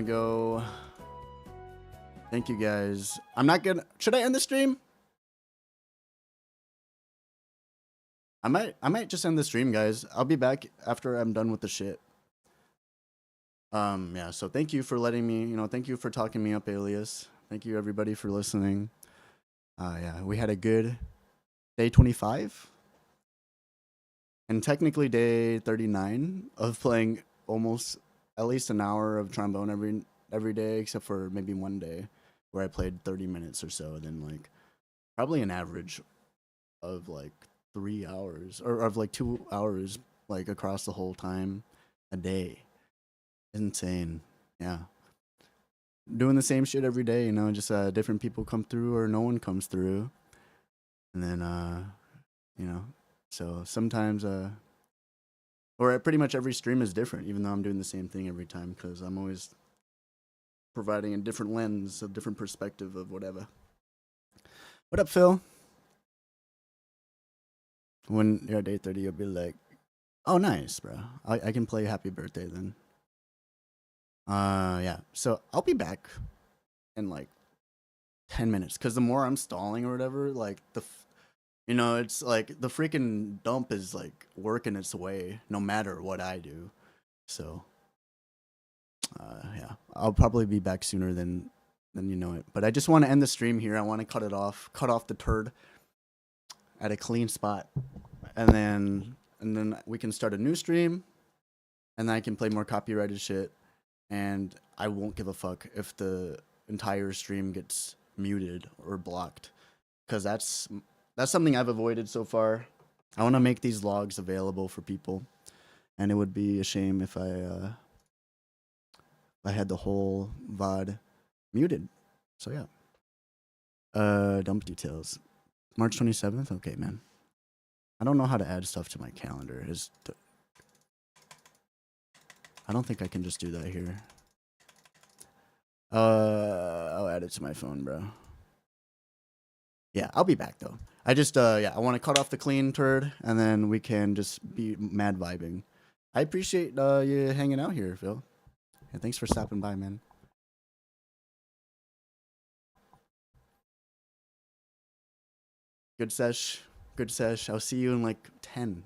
go. Thank you, guys. Should I end the stream? I might just end the stream, guys. I'll be back after I'm done with the shit. Yeah, so thank you for letting me, thank you for talking me up, Alias. Thank you, everybody, for listening. Yeah, we had a good day 25. And technically day 39 of playing almost at least an hour of trombone every day, except for maybe one day where I played 30 minutes or so. Then, like, probably an average of, like, 3 hours or of like 2 hours like across the whole time a day. Insane. Yeah, doing the same shit every day, just different people come through or no one comes through, and then so sometimes or pretty much every stream is different, even though I'm doing the same thing every time, because I'm always providing a different lens, a different perspective of whatever. What up, Phil? When you're at day 30, you'll be like, oh, nice, bro. I can play Happy Birthday then. Yeah. So I'll be back in like 10 minutes. Because the more I'm stalling or whatever, like, it's like the freaking dump is like working its way no matter what I do. So, yeah. I'll probably be back sooner than you know it. But I just want to end the stream here. I want to cut off the turd at a clean spot, and then we can start a new stream, and then I can play more copyrighted shit, and I won't give a fuck if the entire stream gets muted or blocked, because that's something I've avoided so far. I want to make these logs available for people, and it would be a shame if I had the whole VOD muted. So yeah. Dump details. March 27th? Okay, man. I don't know how to add stuff to my calendar. I don't think I can just do that here. I'll add it to my phone, bro. Yeah, I'll be back though. I just yeah, I want to cut off the clean turd, and then we can just be mad vibing. I appreciate you hanging out here, Phil. And thanks for stopping by, man. Good sesh. Good sesh. I'll see you in like 10.